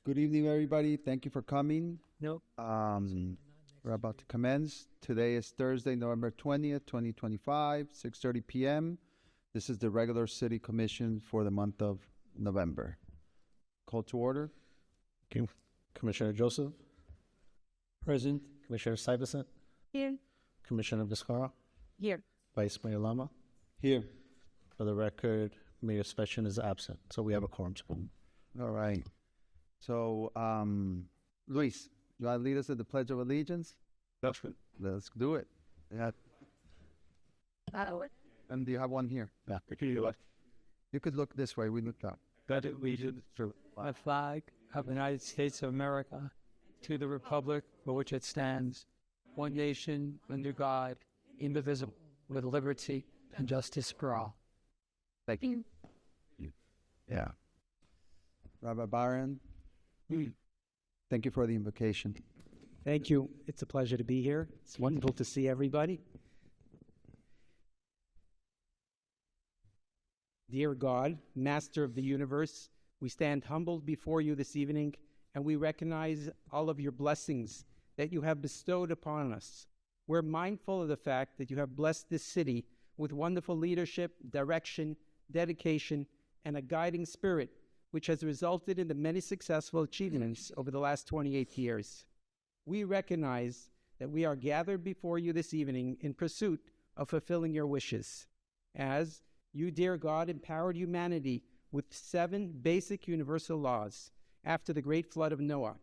Good evening, everybody. Thank you for coming. Nope. We're about to commence. Today is Thursday, November 20th, 2025, 6:30 p.m. This is the regular City Commission for the month of November. Call to order. Okay. Commissioner Joseph, Present. Commissioner Stuyvesant, Here. Commissioner Vizcarra, Here. Vice Mayor Lama. Here. For the record, Mayor Specian is absent, so we have a quorum. All right. So, Luis, you want to lead us in the Pledge of Allegiance? That's good. Let's do it. Yeah. And do you have one here? Yeah. You could look this way. We looked up. That allegiance to the flag of the United States of America, to the republic for which it stands, one nation under God, indivisible, with liberty and justice for all. Thank you. Yeah. Rabbi Byron, thank you for the invocation. Thank you. It's a pleasure to be here. It's wonderful to see everybody. Dear God, Master of the universe, we stand humbled before you this evening, and we recognize all of your blessings that you have bestowed upon us. We're mindful of the fact that you have blessed this city with wonderful leadership, direction, dedication, and a guiding spirit, which has resulted in the many successful achievements over the last 28 years. We recognize that we are gathered before you this evening in pursuit of fulfilling your wishes, as you, dear God, empowered humanity with 7 basic universal laws after the great flood of Noah.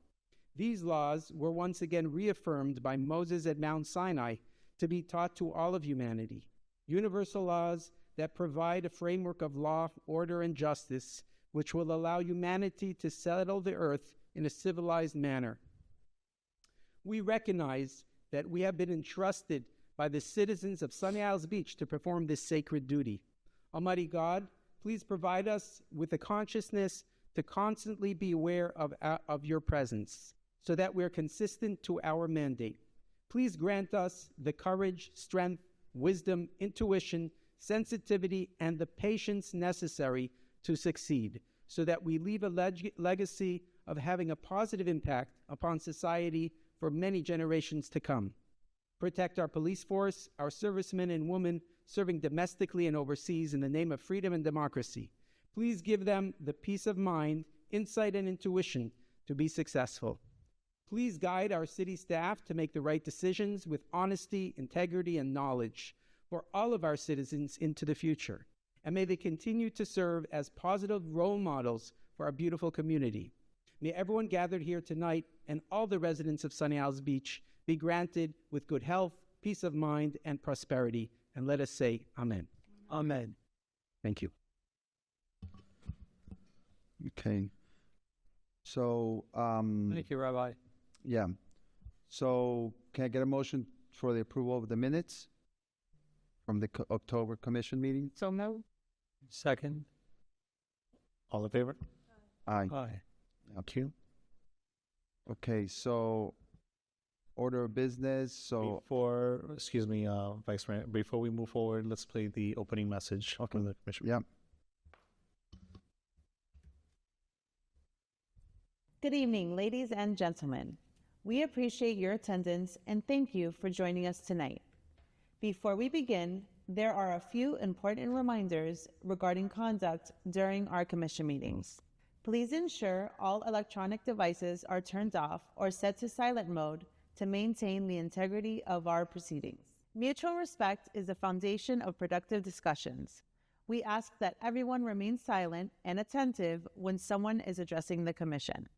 These laws were once again reaffirmed by Moses at Mount Sinai to be taught to all of humanity. Universal laws that provide a framework of law, order, and justice, which will allow humanity to settle the earth in a civilized manner. We recognize that we have been entrusted by the citizens of Sunny Isles Beach to perform this sacred duty. Almighty God, please provide us with the consciousness to constantly be aware of your presence, so that we're consistent to our mandate. Please grant us the courage, strength, wisdom, intuition, sensitivity, and the patience necessary to succeed, so that we leave a legacy of having a positive impact upon society for many generations to come. Protect our police force, our servicemen and women serving domestically and overseas in the name of freedom and democracy. Please give them the peace of mind, insight, and intuition to be successful. Please guide our city staff to make the right decisions with honesty, integrity, and knowledge for all of our citizens into the future. And may they continue to serve as positive role models for our beautiful community. May everyone gathered here tonight and all the residents of Sunny Isles Beach be granted with good health, peace of mind, and prosperity. And let us say amen. Amen. Thank you. Okay. So, Thank you, Rabbi. yeah. So, can I get a motion for the approval of the minutes from the October Commission meeting? So no. Second. All in favor? Aye. Aye. Thank you. Okay, so order of business. So, Excuse me, Vice Mayor, before we move forward, let's play the opening message from the Commission. yeah. Good evening, ladies and gentlemen. We appreciate your attendance and thank you for joining us tonight. Before we begin, there are a few important reminders regarding conduct during our commission meetings. Please ensure all electronic devices are turned off or set to silent mode to maintain the integrity of our proceedings. Mutual respect is the foundation of productive discussions. We ask that everyone remain silent and attentive when someone is addressing the commission.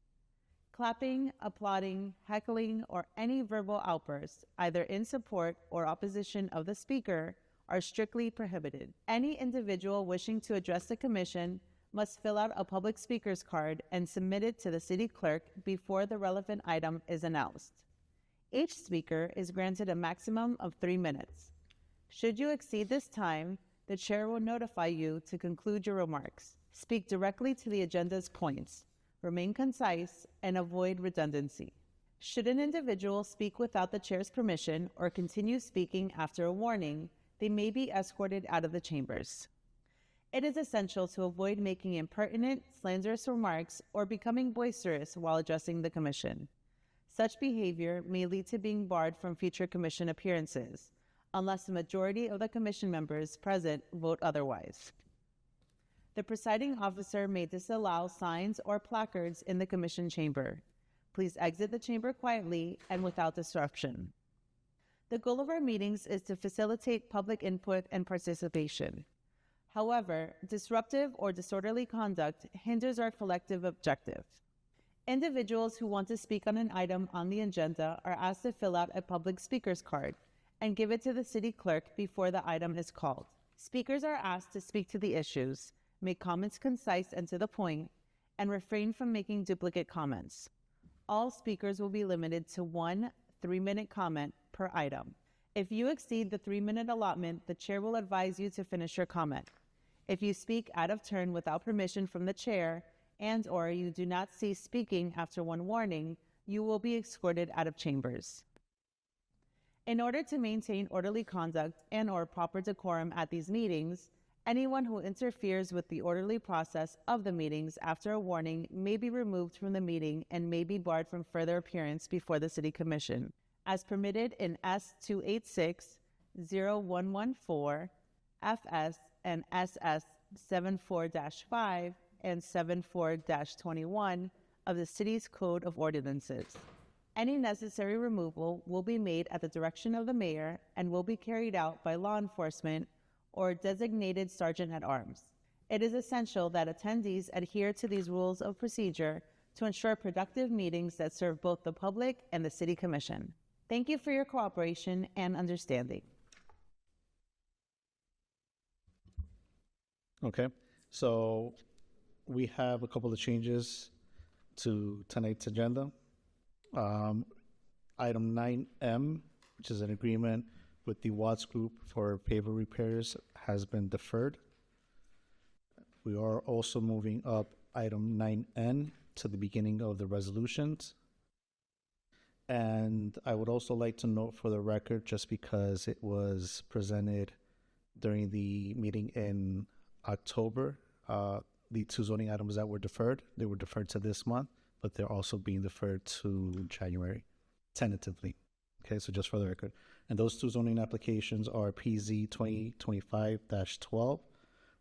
Clapping, applauding, heckling, or any verbal outbursts, either in support or opposition of the speaker, are strictly prohibited. Any individual wishing to address the commission must fill out a public speaker's card and submit it to the city clerk before the relevant item is announced. Each speaker is granted a maximum of 3 minutes. Should you exceed this time, the chair will notify you to conclude your remarks. Speak directly to the agenda's points. Remain concise and avoid redundancy. Should an individual speak without the chair's permission or continue speaking after a warning, they may be escorted out of the chambers. It is essential to avoid making impertinent, slanderous remarks or becoming boisterous while addressing the Commission. Such behavior may lead to being barred from future Commission appearances, unless the majority of the Commission members present vote otherwise. The presiding officer may disallow signs or placards in the Commission chamber. Please exit the chamber quietly and without disruption. The goal of our meetings is to facilitate public input and participation. However, disruptive or disorderly conduct hinders our collective objective. Individuals who want to speak on an item on the agenda are asked to fill out a public speaker's card and give it to the city clerk before the item is called. Speakers are asked to speak to the issues, make comments concise and to the point, and refrain from making duplicate comments. All speakers will be limited to 1 3-minute comment per item. If you exceed the 3-minute allotment, the chair will advise you to finish your comment. If you speak out of turn without permission from the chair and/or you do not cease speaking after 1 warning, you will be escorted out of chambers. In order to maintain orderly conduct and/or proper decorum at these meetings, anyone who interferes with the orderly process of the meetings after a warning may be removed from the meeting and may be barred from further appearance before the City Commission, as permitted in S-286, 0114, FS and SS 74-5 and 74-21 of the City's Code of Ordinances. Any necessary removal will be made at the direction of the mayor and will be carried out by law enforcement or designated sergeant at arms. It is essential that attendees adhere to these rules of procedure to ensure productive meetings that serve both the public and the City Commission. Thank you for your cooperation and understanding. Okay, so we have a couple of changes to tonight's agenda. Item 9M, which is an agreement with the Watts Group for paver repairs, has been deferred. We are also moving up item 9N to the beginning of the resolutions. And I would also like to note for the record, just because it was presented during the meeting in October, the 2 zoning items that were deferred, they were deferred to this month, but they're also being deferred to January, tentatively. Okay, so just for the record. And those 2 zoning applications are PZ 2025-12,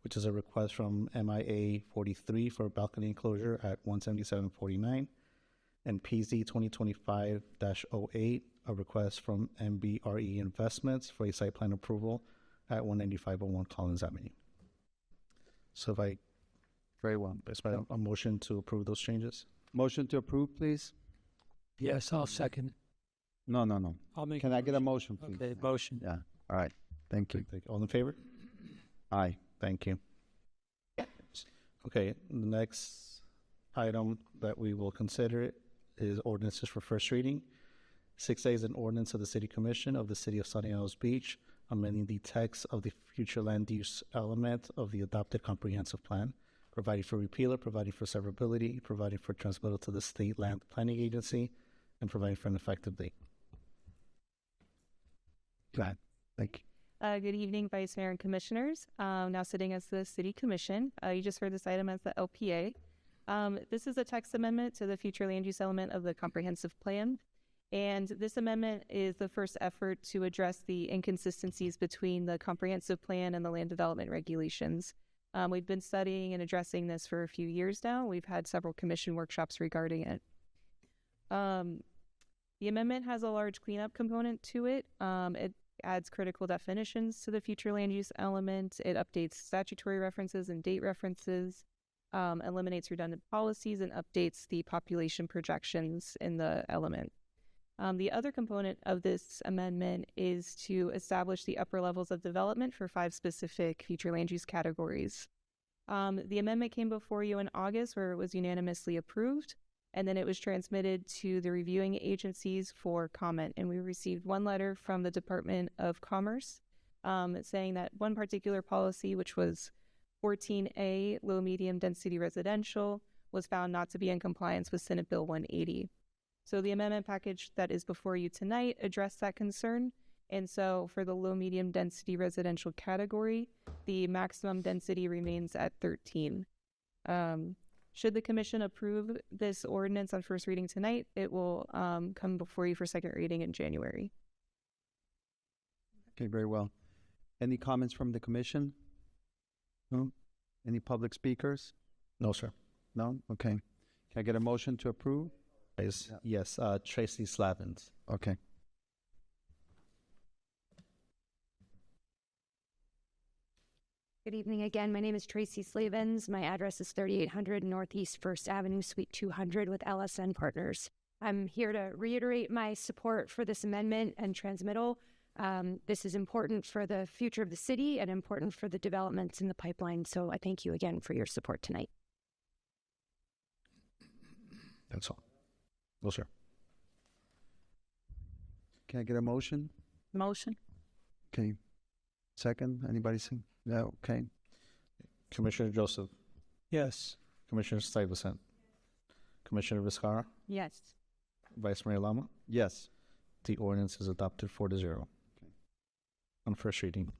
which is a request from MIA 43 for a balcony enclosure at 17749, and PZ 2025-08, a request from MBRE Investments for a site plan approval at 19501 Collins Avenue. So if I Very well. expect a motion to approve those changes. Motion to approve, please? Yes, I'll second. No, no, no. I'll make. Can I get a motion, please? Okay, motion. Yeah, all right. Thank you. All in favor? Aye. Thank you. Okay, the next item that we will consider is ordinances for first reading. 6A is an ordinance of the City Commission of the City of Sunny Isles Beach, amending the text of the future land use element of the adopted comprehensive plan, providing for repealer, providing for severability, providing for transmittal to the State Land Planning Agency, and providing for an effective date. Go ahead. Thank you. Good evening, Vice Mayor and Commissioners. Now sitting as the City Commission. You just heard this item as the LPA. This is a text amendment to the future land use element of the comprehensive plan. And this amendment is the first effort to address the inconsistencies between the comprehensive plan and the land development regulations. We've been studying and addressing this for a few years now. We've had several commission workshops regarding it. The amendment has a large cleanup component to it. It adds critical definitions to the future land use element. It updates statutory references and date references, eliminates redundant policies, and updates the population projections in the element. The other component of this amendment is to establish the upper levels of development for 5 specific future land use categories. The amendment came before you in August, where it was unanimously approved, and then it was transmitted to the reviewing agencies for comment. And we received 1 letter from the Department of Commerce saying that one particular policy, which was 14A, low medium density residential, was found not to be in compliance with Senate Bill 180. So the amendment package that is before you tonight addressed that concern, And so for the low medium density residential category, the maximum density remains at 13. Should the commission approve this ordinance on first reading tonight, it will come before you for second reading in January. Okay, very well. Any comments from the commission? No? Any public speakers? No, sir. No? Okay. Can I get a motion to approve? Yes, Tracy Slavins. Okay. Good evening again. My name is Tracy Slavins. My address is 3800 Northeast 1st Avenue, Suite 200 with LSN Partners. I'm here to reiterate my support for this amendment and transmittal. This is important for the future of the city and important for the developments in the pipeline. So I thank you again for your support tonight. That's all. No, sir. Can I get a motion? Motion. Okay. Second? Anybody say? No? Okay. Commissioner Joseph, Yes. Commissioner Stuyvesant, Commissioner Vizcarra, Yes. Vice Mayor Lama. Yes. The ordinance is adopted 4-0. Okay. On first reading.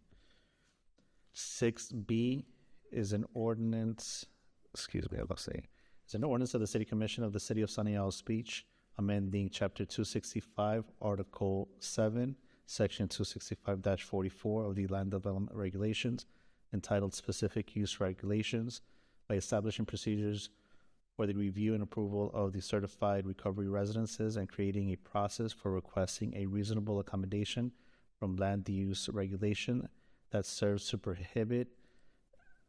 6B is an ordinance, excuse me, I'll say, it's an ordinance of the City Commission of the City of Sunny Isles Beach, amending Chapter 265, Article 7, Section 265-44 of the Land Development Regulations, entitled Specific Use Regulations, by establishing procedures for the review and approval of the certified recovery residences and creating a process for requesting a reasonable accommodation from land use regulation that serves to prohibit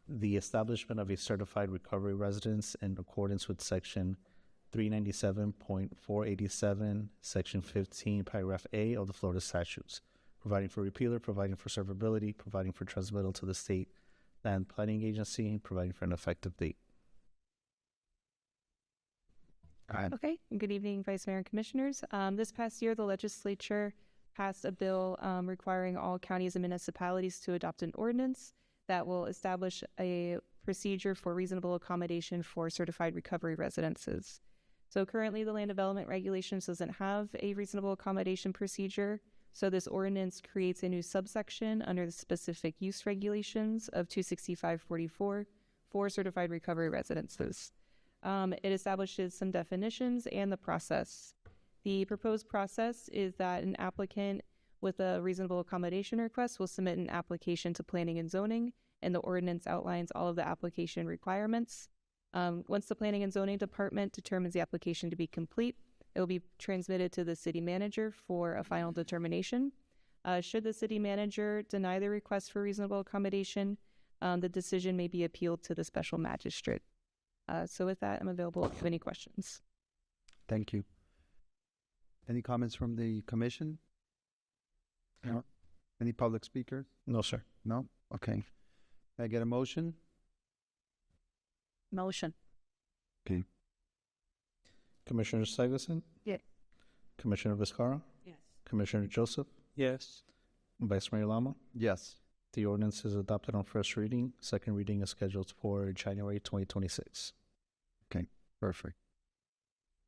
the establishment of a certified recovery residence in accordance with Section 397.487, Section 15, Paragraph A of the Florida statutes, providing for repealer, providing for servability, providing for transmittal to the state land planning agency, and providing for an effective date. Okay. Good evening, Vice Mayor and Commissioners. This past year, the legislature passed a bill requiring all counties and municipalities to adopt an ordinance that will establish a procedure for reasonable accommodation for certified recovery residences. So currently, the land development regulations doesn't have a reasonable accommodation procedure. So this ordinance creates a new subsection under the specific use regulations of 265-44 for certified recovery residences. It establishes some definitions and the process. The proposed process is that an applicant with a reasonable accommodation request will submit an application to planning and zoning, and the ordinance outlines all of the application requirements. Once the Planning and Zoning Department determines the application to be complete, it will be transmitted to the city manager for a final determination. Should the city manager deny the request for reasonable accommodation, the decision may be appealed to the special magistrate. So with that, I'm available if you have any questions. Thank you. Any comments from the commission? No. Any public speakers? No, sir. No? Okay. Can I get a motion? Motion. Okay. Commissioner Stuyvesant? Yes. Commissioner Vizcarra? Yes. Commissioner Joseph? Yes. Vice Mayor Lama? Yes. The ordinance is adopted on first reading. Second reading is scheduled for January 2026. Perfect.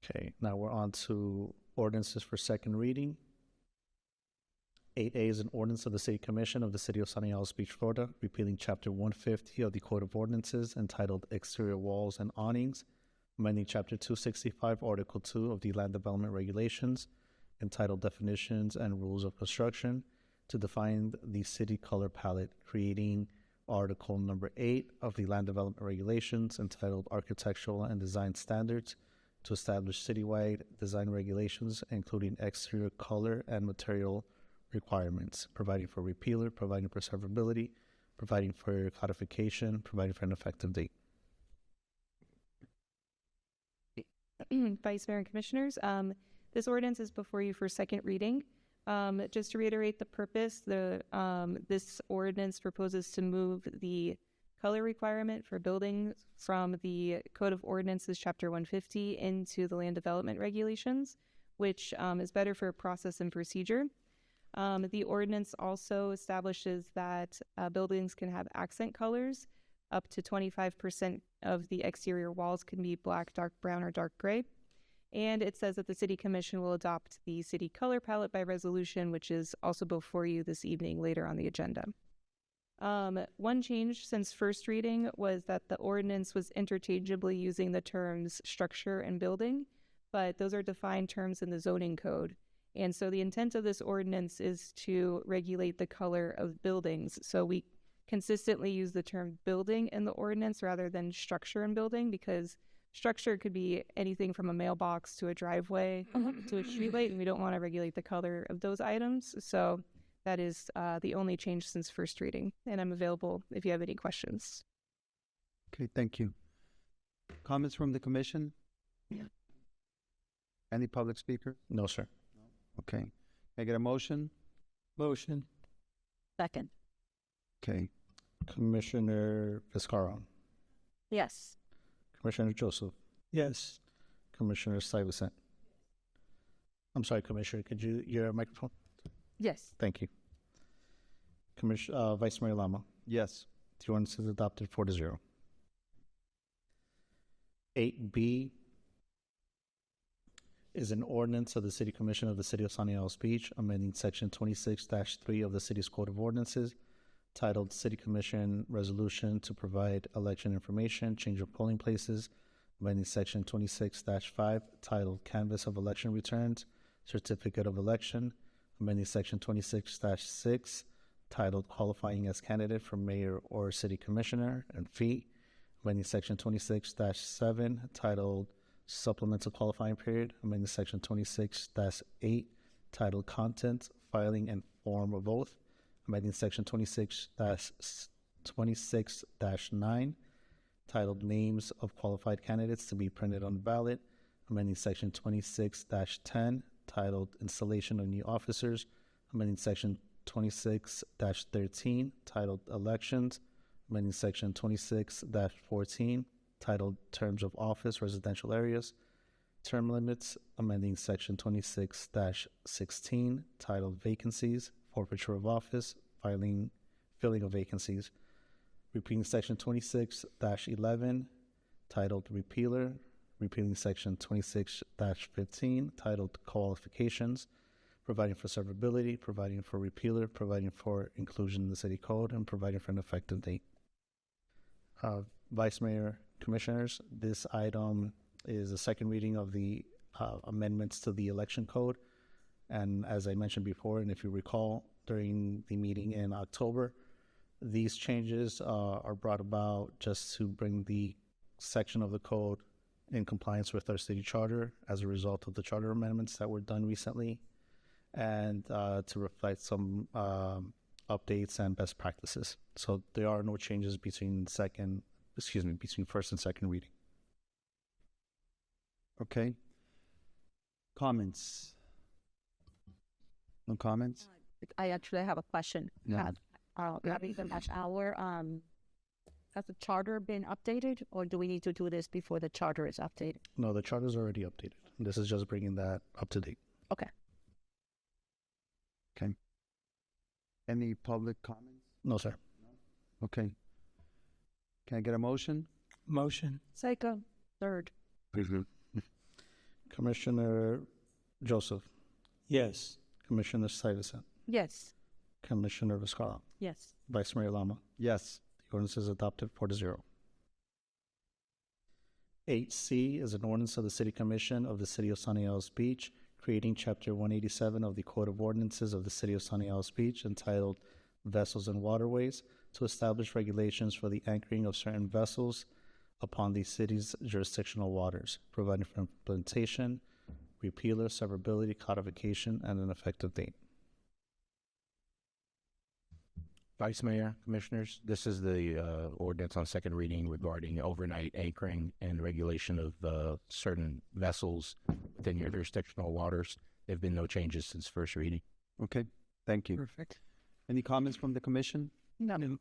Okay, now we're on to ordinances for second reading. 8A is an ordinance of the City Commission of the City of Sunny Isles Beach, Florida, repealing Chapter 150 of the Code of Ordinances entitled Exterior Walls and Awnings, amending Chapter 265, Article 2 of the Land Development Regulations entitled Definitions and Rules of Construction to define the city color palette, creating Article number 8 of the Land Development Regulations entitled Architectural and Design Standards to establish citywide design regulations, including exterior color and material requirements, providing for repealer, providing for severability, providing for codification, providing for an effective date. Vice Mayor and Commissioners, this ordinance is before you for second reading. Just to reiterate the purpose, this ordinance proposes to move the color requirement for buildings from the Code of Ordinances, Chapter 150, into the Land Development Regulations, which is better for process and procedure. The ordinance also establishes that buildings can have accent colors. Up to 25% of the exterior walls can be black, dark brown, or dark gray. And it says that the City Commission will adopt the city color palette by resolution, which is also before you this evening later on the agenda. One change since first reading was that the ordinance was interchangeably using the terms structure and building, but those are defined terms in the zoning code. And so the intent of this ordinance is to regulate the color of buildings. So we consistently use the term building in the ordinance rather than structure and building, because structure could be anything from a mailbox to a driveway to a streetlight, and we don't want to regulate the color of those items. So that is the only change since first reading, and I'm available if you have any questions. Okay, thank you. Comments from the commission? Any public speaker? No, sir. Okay. Can I get a motion? Motion. Second. Okay. Commissioner Viscaron, Yes. Commissioner Joseph, Yes. Commissioner Stuyvesant. I'm sorry, Commissioner, could you, your microphone? Yes. Thank you. Vice Mayor Lama, Yes. the ordinance is adopted 4-0. 8B is an ordinance of the City Commission of the City of Sunny Isles Beach, amending Section 26-3 of the City's Code of Ordinances, titled City Commission Resolution to Provide Election Information, Change of Polling Places, amending Section 26-5, titled Canvass of Election Returns, Certificate of Election, amending Section 26-6, titled Qualifying as Candidate for Mayor or City Commissioner and Fee, amending Section 26-7, titled Supplemental Qualifying Period, amending Section 26-8, titled Content, Filing, and Form of Oath, amending Section 26-9, titled Names of Qualified Candidates to be printed on the ballot, amending Section 26-10, titled Installation of New Officers, amending Section 26-13, titled Elections, amending Section 26-14, titled Terms of Office, Residential Areas, Term Limits, amending Section 26-16, titled Vacancies, Forfeiture of Office, Filling of Vacancies, repealing Section 26-11, titled Repealer, repealing Section 26-15, titled Qualifications, providing for severability, providing for repealer, providing for inclusion in the city code, and providing for an effective date. Vice Mayor, Commissioners, this item is the second reading of the amendments to the election code. And as I mentioned before, and if you recall, during the meeting in October, these changes are brought about just to bring the section of the code in compliance with our city charter as a result of the charter amendments that were done recently, and to reflect some updates and best practices. So there are no changes between first and second reading. Okay. Comments? No comments? I actually have a question. Yeah. Has the charter been updated, or do we need to do this before the charter is updated? No, the charter is already updated. This is just bringing that up to date. Okay. Okay. Any public comments? No, sir. Okay. Can I get a motion? Motion. Second. Third. Commissioner Joseph, Yes. Commissioner Stuyvesant, Yes. Commissioner Viscaron, Yes. Vice Mayor Lama. Yes. The ordinance is adopted 4-0. 8C is an ordinance of the City Commission of the City of Sunny Isles Beach, creating Chapter 187 of the Code of Ordinances of the City of Sunny Isles Beach, entitled Vessels and Waterways, to establish regulations for the anchoring of certain vessels upon the city's jurisdictional waters, providing for implementation, repealer, severability, codification, and an effective date. Vice Mayor, Commissioners, this is the ordinance on second reading regarding overnight anchoring and regulation of certain vessels within your jurisdictional waters. There have been no changes since first reading. Okay. Thank you. Perfect. Any comments from the commission? No.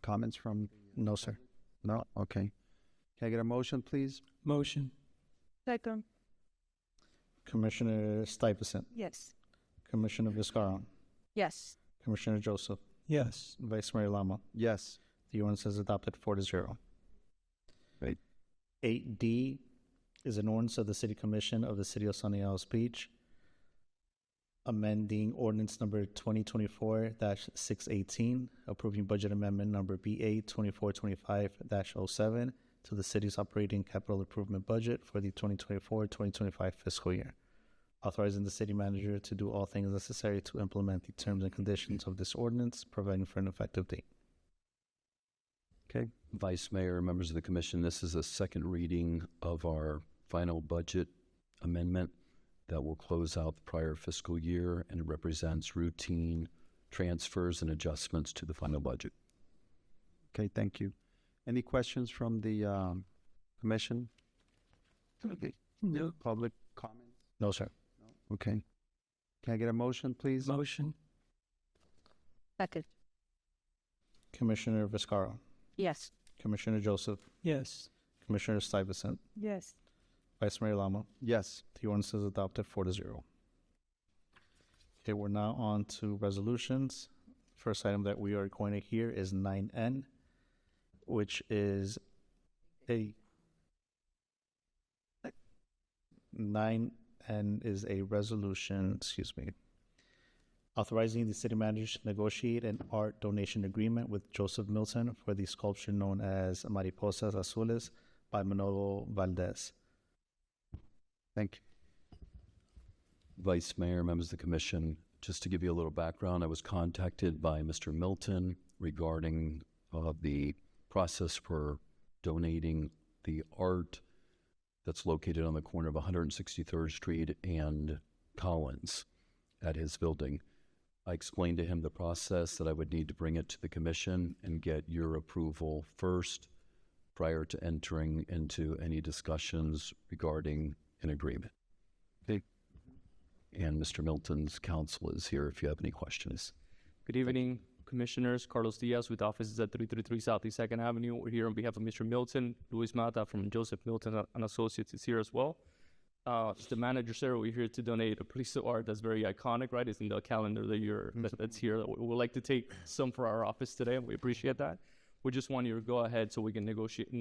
Comments from? No, sir. No? Okay. Can I get a motion, please? Motion. Second. Commissioner Stuyvesant, Yes. Commissioner Viscaron, Yes. Commissioner Joseph, Yes. Vice Mayor Lama. Yes. The ordinance is adopted 4-0. Right. 8D is an ordinance of the City Commission of the City of Sunny Isles Beach, amending ordinance number 2024-618, approving budget amendment number BA 2425-07 to the city's operating capital improvement budget for the 2024-2025 fiscal year, authorizing the city manager to do all things necessary to implement the terms and conditions of this ordinance, providing for an effective date. Okay, Vice Mayor, members of the commission, this is a second reading of our final budget amendment that will close out the prior fiscal year, and it represents routine transfers and adjustments to the final budget. Okay, thank you. Any questions from the commission? Okay. No. Public comments? No, sir. Okay. Can I get a motion, please? Motion. Second. Commissioner Viscara, Yes. Commissioner Joseph, Yes. Commissioner Stuyvesant, Yes. Vice Mayor Lama. Yes. The ordinance is adopted 4-0. Okay, we're now on to resolutions. First item that we are going to hear is 9N, which is a 9N is a resolution, authorizing the city manager to negotiate an art donation agreement with Joseph Milton for the sculpture known as Mariposas Azules by Manolo Valdez. Thank you. Vice Mayor, members of the commission, just to give you a little background, I was contacted by Mr. Milton regarding the process for donating the art that's located on the corner of 163rd Street and Collins at his building. I explained to him the process, that I would need to bring it to the commission and get your approval first prior to entering into any discussions regarding an agreement. Okay. And Mr. Milton's counsel is here if you have any questions. Good evening, Commissioners. Carlos Diaz with offices at 333 Southeast 2nd Avenue. We're here on behalf of Mr. Milton. Luis Mata from Joseph Milton and Associates is here as well. It's the manager, sir. We're here to donate a piece of art that's very iconic, right? It's in the calendar that's here. We'd like to take some for our office today, and we appreciate that. We just want you to go ahead so we can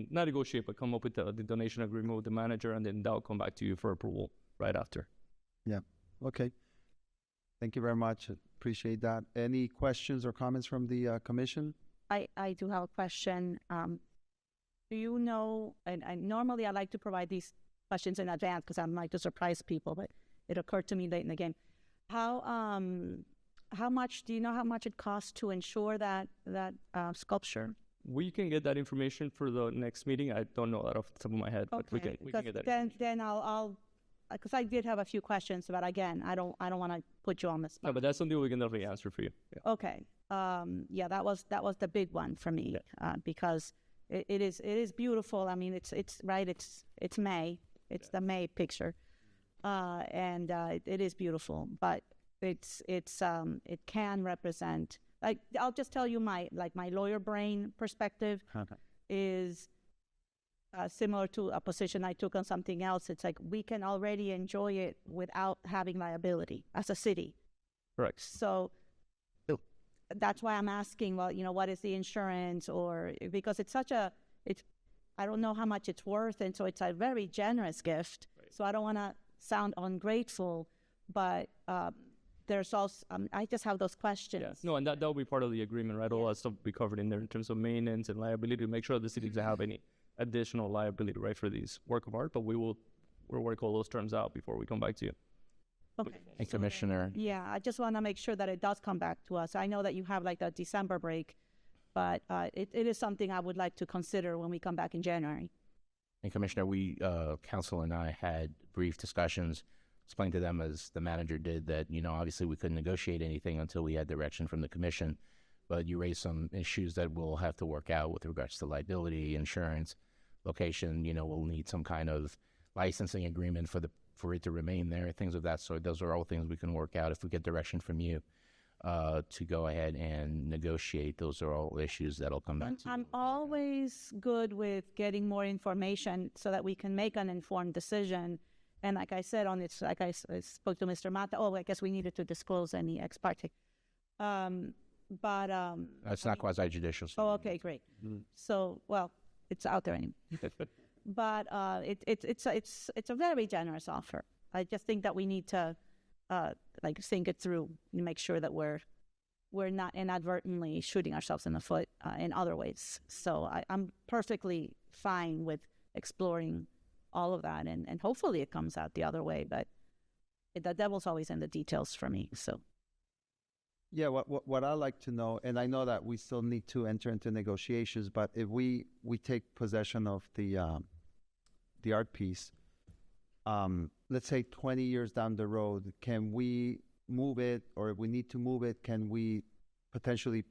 not negotiate, but come up with the donation agreement with the manager, and then that'll come back to you for approval right after. Yeah. Okay. Thank you very much. Appreciate that. Any questions or comments from the commission? I do have a question. Do you know, and normally I like to provide these questions in advance because I like to surprise people, but it occurred to me late in the game. How much, do you know how much it costs to insure that sculpture? We can get that information for the next meeting. I don't know that off the top of my head, but we can get that. Then I'll because I did have a few questions, but again, I don't want to put you on the spot. No, but that's something we can definitely answer for you. Yeah. Okay. Yeah, that was the big one for me, because it is beautiful. I mean, it's right. It's May. It's the May picture, and it is beautiful. But it can represent, like, I'll just tell you my lawyer brain perspective is similar to a position I took on something else. It's like we can already enjoy it without having liability as a city. Correct. So that's why I'm asking, well, what is the insurance, or because I don't know how much it's worth, and so it's a very generous gift. Right. So I don't want to sound ungrateful, but there's also, I just have those questions. Yeah. No, and that will be part of the agreement, right? All that stuff will be covered in there in terms of maintenance and liability to make sure the city doesn't have any additional liability, right, for these work of art, but we'll work all those terms out before we come back to you. Okay. And Commissioner. Yeah, I just want to make sure that it does come back to us. I know that you have like the December break, but it is something I would like to consider when we come back in January. And Commissioner, we, Council and I had brief discussions, explained to them as the manager did that, obviously we couldn't negotiate anything until we had direction from the commission, but you raised some issues that we'll have to work out with regards to liability, insurance, location. We'll need some kind of licensing agreement for it to remain there, things of that sort. Those are all things we can work out if we get direction from you to go ahead and negotiate. Those are all issues that'll come back to you. I'm always good with getting more information so that we can make an informed decision. And like I said, I spoke to Mr. Mata. Oh, I guess we needed to disclose any ex parte. That's not quasi-judicial. Oh, okay, great. Mm-hmm. So, well, it's out there anyway. but it's a very generous offer. I just think that we need to like think it through and make sure that we're not inadvertently shooting ourselves in the foot in other ways. So I'm perfectly fine with exploring all of that, and hopefully it comes out the other way. But the devil's always in the details for me. So Yeah, what I like to know, and I know that we still need to enter into negotiations, but if we take possession of the art piece, let's say 20 years down the road, can we move it, or if we need to move it, can we potentially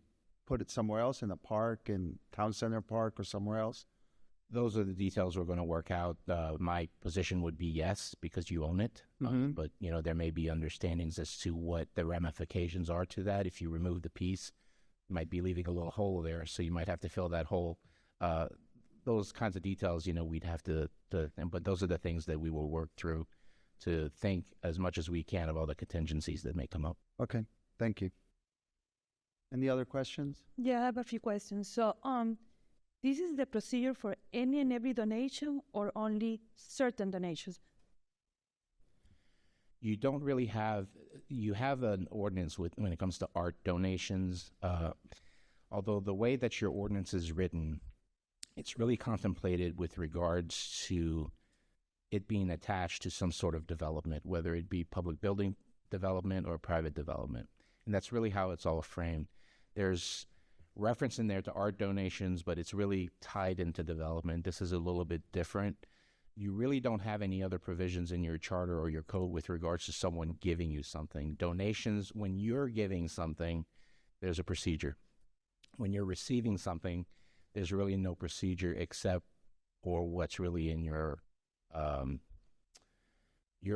put it somewhere else in a park, in Town Center Park or somewhere else? Those are the details we're going to work out. My position would be yes, because you own it. But, you know, there may be understandings as to what the ramifications are to that. If you remove the piece, you might be leaving a little hole there, so you might have to fill that hole. Those kinds of details, you know, we'd have to but those are the things that we will work through to think as much as we can of all the contingencies that may come up. Okay, thank you. Any other questions? Yeah, I have a few questions. So, this is the procedure for any and every donation, or only certain donations? You don't really have, you have an ordinance when it comes to art donations, although the way that your ordinance is written, it's really contemplated with regards to it being attached to some sort of development, whether it be public building development or private development. And that's really how it's all framed. There's reference in there to art donations, but it's really tied into development. This is a little bit different. You really don't have any other provisions in your charter or your code with regards to someone giving you something. Donations, when you're giving something, there's a procedure. When you're receiving something, there's really no procedure except for what's really in your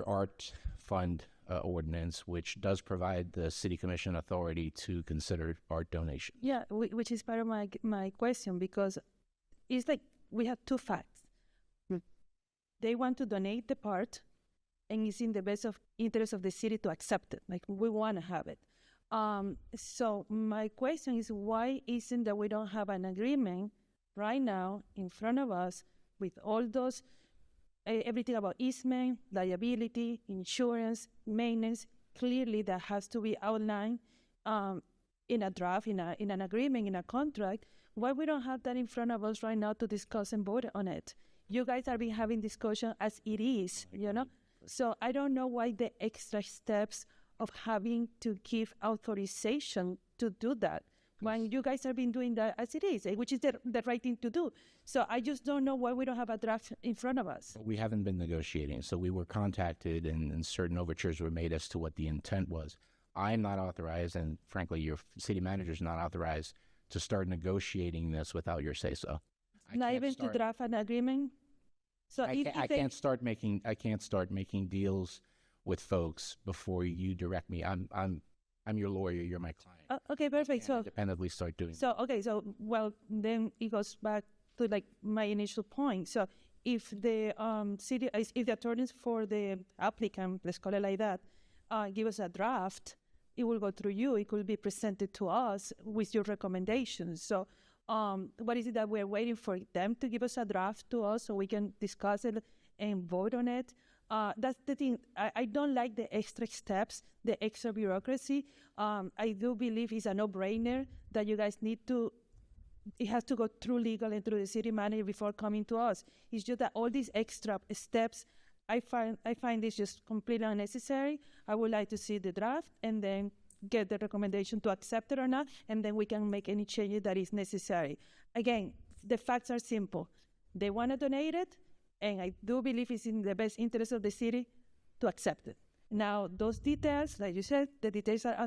art fund ordinance, which does provide the city commission authority to consider art donation. Yeah, which is part of my question, because it's like we have two facts. They want to donate the part, and it's in the best of interest of the city to accept it. Like, we want to have it. So my question is, why isn't that we don't have an agreement right now in front of us with all those, everything about easement, liability, insurance, maintenance, clearly that has to be outlined in a draft, in an agreement, in a contract. Why we don't have that in front of us right now to discuss and vote on it? You guys have been having discussion as it is, you know? So I don't know why the extra steps of having to give authorization to do that when you guys have been doing that as it is, which is the right thing to do. So I just don't know why we don't have a draft in front of us. We haven't been negotiating, so we were contacted and certain overtures were made as to what the intent was. I'm not authorized, and frankly, your city manager is not authorized to start negotiating this without your say-so. Not even to draft an agreement? So I can't start making deals with folks before you direct me. I'm your lawyer. You're my client. Okay, perfect. So independently start doing. So okay, so well, then it goes back to like my initial point. So if the city, if the attorneys for the applicant, let's call it like that, give us a draft, it will go through you. It could be presented to us with your recommendations. So what is it that we're waiting for them to give us a draft to us so we can discuss it and vote on it? That's the thing. I don't like the extra steps, the extra bureaucracy. I do believe it's a no-brainer that you guys need to, it has to go through legal and through the city manager before coming to us. It's just that all these extra steps, I find this just completely unnecessary. I would like to see the draft and then get the recommendation to accept it or not, and then we can make any changes that is necessary. Again, the facts are simple. They want to donate it, and I do believe it's in the best interest of the city to accept it. Now, those details, like you said, the details are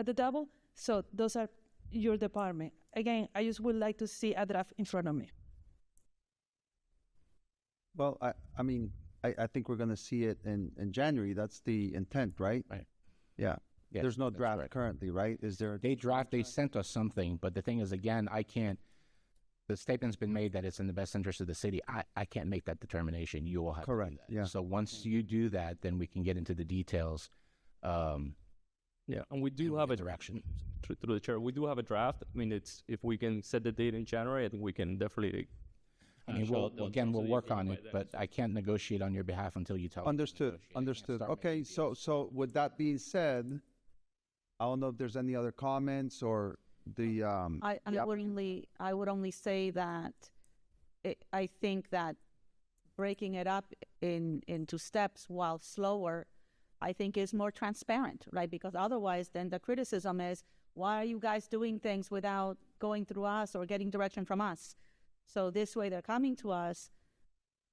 the double, so those are your department. Again, I just would like to see a draft in front of me. Well, I mean, I think we're going to see it in January. That's the intent, right? Right. Yeah. Yes, There's no that's draft right. currently, right? Is there? They sent us something, but the thing is, again, I can't, the statement's been made that it's in the best interest of the city. I can't make that determination. You will have Correct. to do that. Yeah. So once you do that, then we can get into the details. Yeah, and we do have a direction. Through the chair, we do have a draft. I mean, it's if we can set the date in January, I think we can definitely I mean, we'll work on it, but I can't negotiate on your behalf until you tell me. Understood, understood. Okay, so with that being said, I don't know if there's any other comments or the, I would only say that I think that breaking it up into steps while slower, I think is more transparent, right? Because otherwise, then the criticism is, why are you guys doing things without going through us or getting direction from us? So this way, they're coming to us,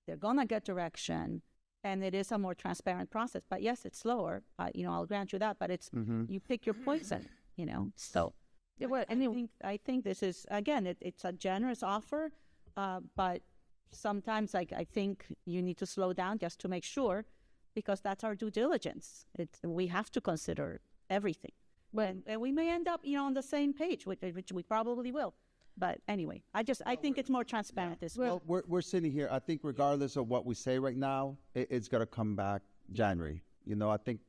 they're gonna get direction, and it is a more transparent process. But yes, it's slower. I'll grant you that. But it's you pick your poison. So I think this is, again, it's a generous offer, but sometimes I think you need to slow down just to make sure, because that's our due diligence. We have to consider everything. And we may end up, on the same page, which we probably will. But anyway, I think it's more transparent this way. well, we're sitting here, I think regardless of what we say right now, it's gonna come back January. I think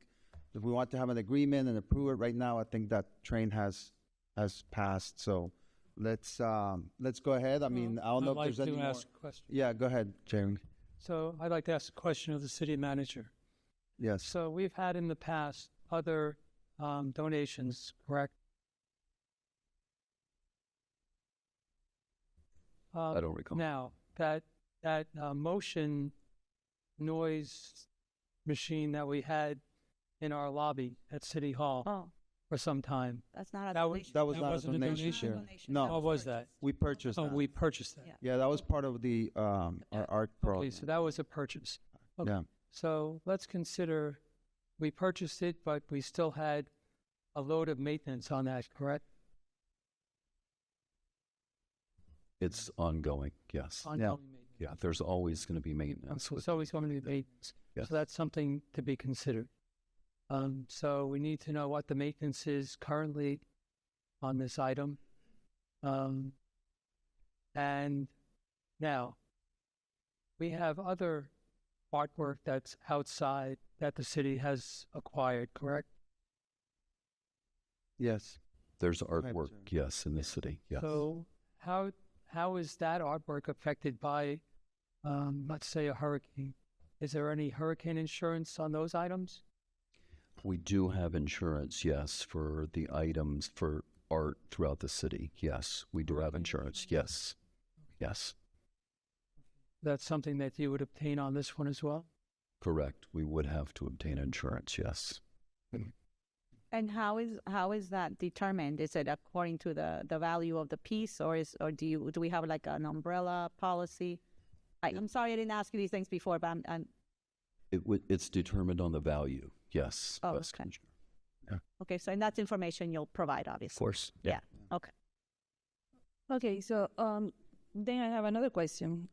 if we want to have an agreement and approve it right now, I think that train has passed. So let's go ahead. I mean, I don't know if there's any more. Ask a question. Yeah, go ahead, Jeremy. So I'd like to ask a question of the city manager. Yes. So we've had in the past other donations, correct? I don't recall. Now, that motion noise machine that we had in our lobby at City Hall for some time. That's not a That donation. That was That not a wasn't a donation. donation? No, What was that? we purchased Oh, that. we purchased that. Yeah. Yeah, that was part of the our art program. Okay, so that was a purchase. Okay. Yeah. So let's consider we purchased it, but we still had a load of maintenance on that, correct? It's ongoing, yes. Ongoing maintenance. Yeah, there's always going to be maintenance. So it's always going to be maintenance. Yes. So that's something to be considered. So we need to know what the maintenance is currently on this item. And now, we have other artwork that's outside that the city has acquired, correct? Yes. There's ahead, artwork, Jeremy. yes, in the city, yes. So how is that artwork affected by, let's say, a hurricane? Is there any hurricane insurance on those items? We do have insurance, yes, for the items for art throughout the city. Yes, we do have insurance. Yes, yes, That's something that you would obtain on this one as well? correct. We would have to obtain insurance, yes. And how is that determined? Is it according to the value of the piece, or do we have like an umbrella policy? I'm sorry I didn't ask you these things before, but I'm It's determined on the value, yes. Oh, West okay. Commissioner. okay. So and that's information you'll provide, obviously. Of course. Yeah. Okay. Okay, so then I have another question.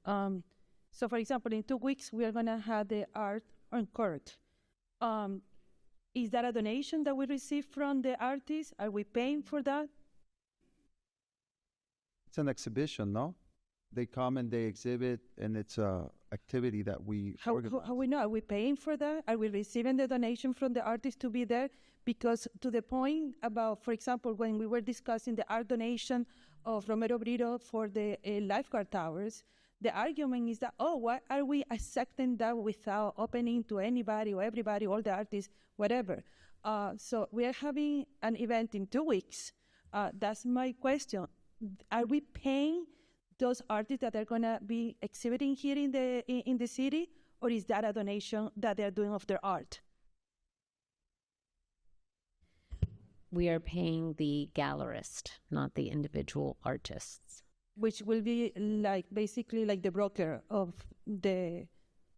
So for example, in 2 weeks we are gonna have the art on court. Is that a donation that we receive from the artist? Are we paying for that? It's an exhibition, no? They come and they exhibit, and it's a activity that we organize. How we know? Are we paying for that? Are we receiving the donation from the artist to be there? Because to the point about, for example, when we were discussing the art donation of Romero Brito for the lifeguard towers, the argument is that, why are we accepting that without opening to anybody or everybody, all the artists, whatever? So we are having an event in 2 weeks. That's my question. Are we paying those artists that are going to be exhibiting here in the city, or is that a donation that they're doing of their art? We are paying the gallerist, not the individual artists. Which will be like basically like the broker of the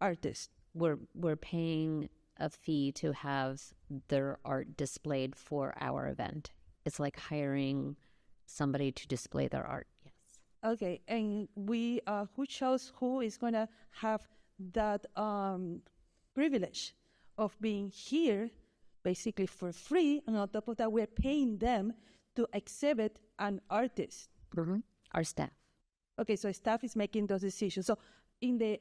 artist. We're paying a fee to have their art displayed for our event. It's like hiring somebody to display their art. Yes. Okay, and we who chose who is going to have that privilege of being here basically for free, and on top of that we're paying them to exhibit an artist. Mm-hmm. Our staff. Okay, so staff is making those decisions. So in the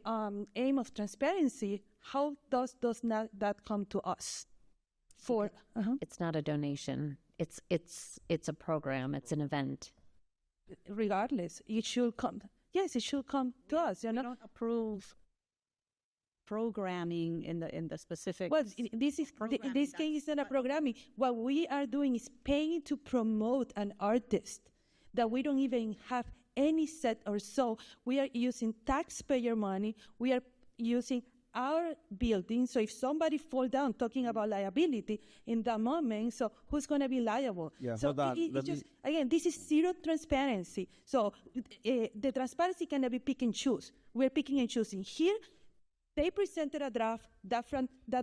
aim of transparency, how does not that come to us? It's not a donation. It's a program. It's an event. Regardless, it should come. yes, it should come to us. You We know, don't approve programming in the specific. well, this is in this case, it's not a programming. What we are doing is paying to promote an artist that we don't even have any set or so. We are using taxpayer money. We are using our building. So if somebody fall down, talking about liability in that moment, so who's going to be liable? Yeah, so hold on. it's Let just, me- again, this is zero transparency. So the transparency cannot be pick and choose. We're picking and choosing. Here, they presented a draft. That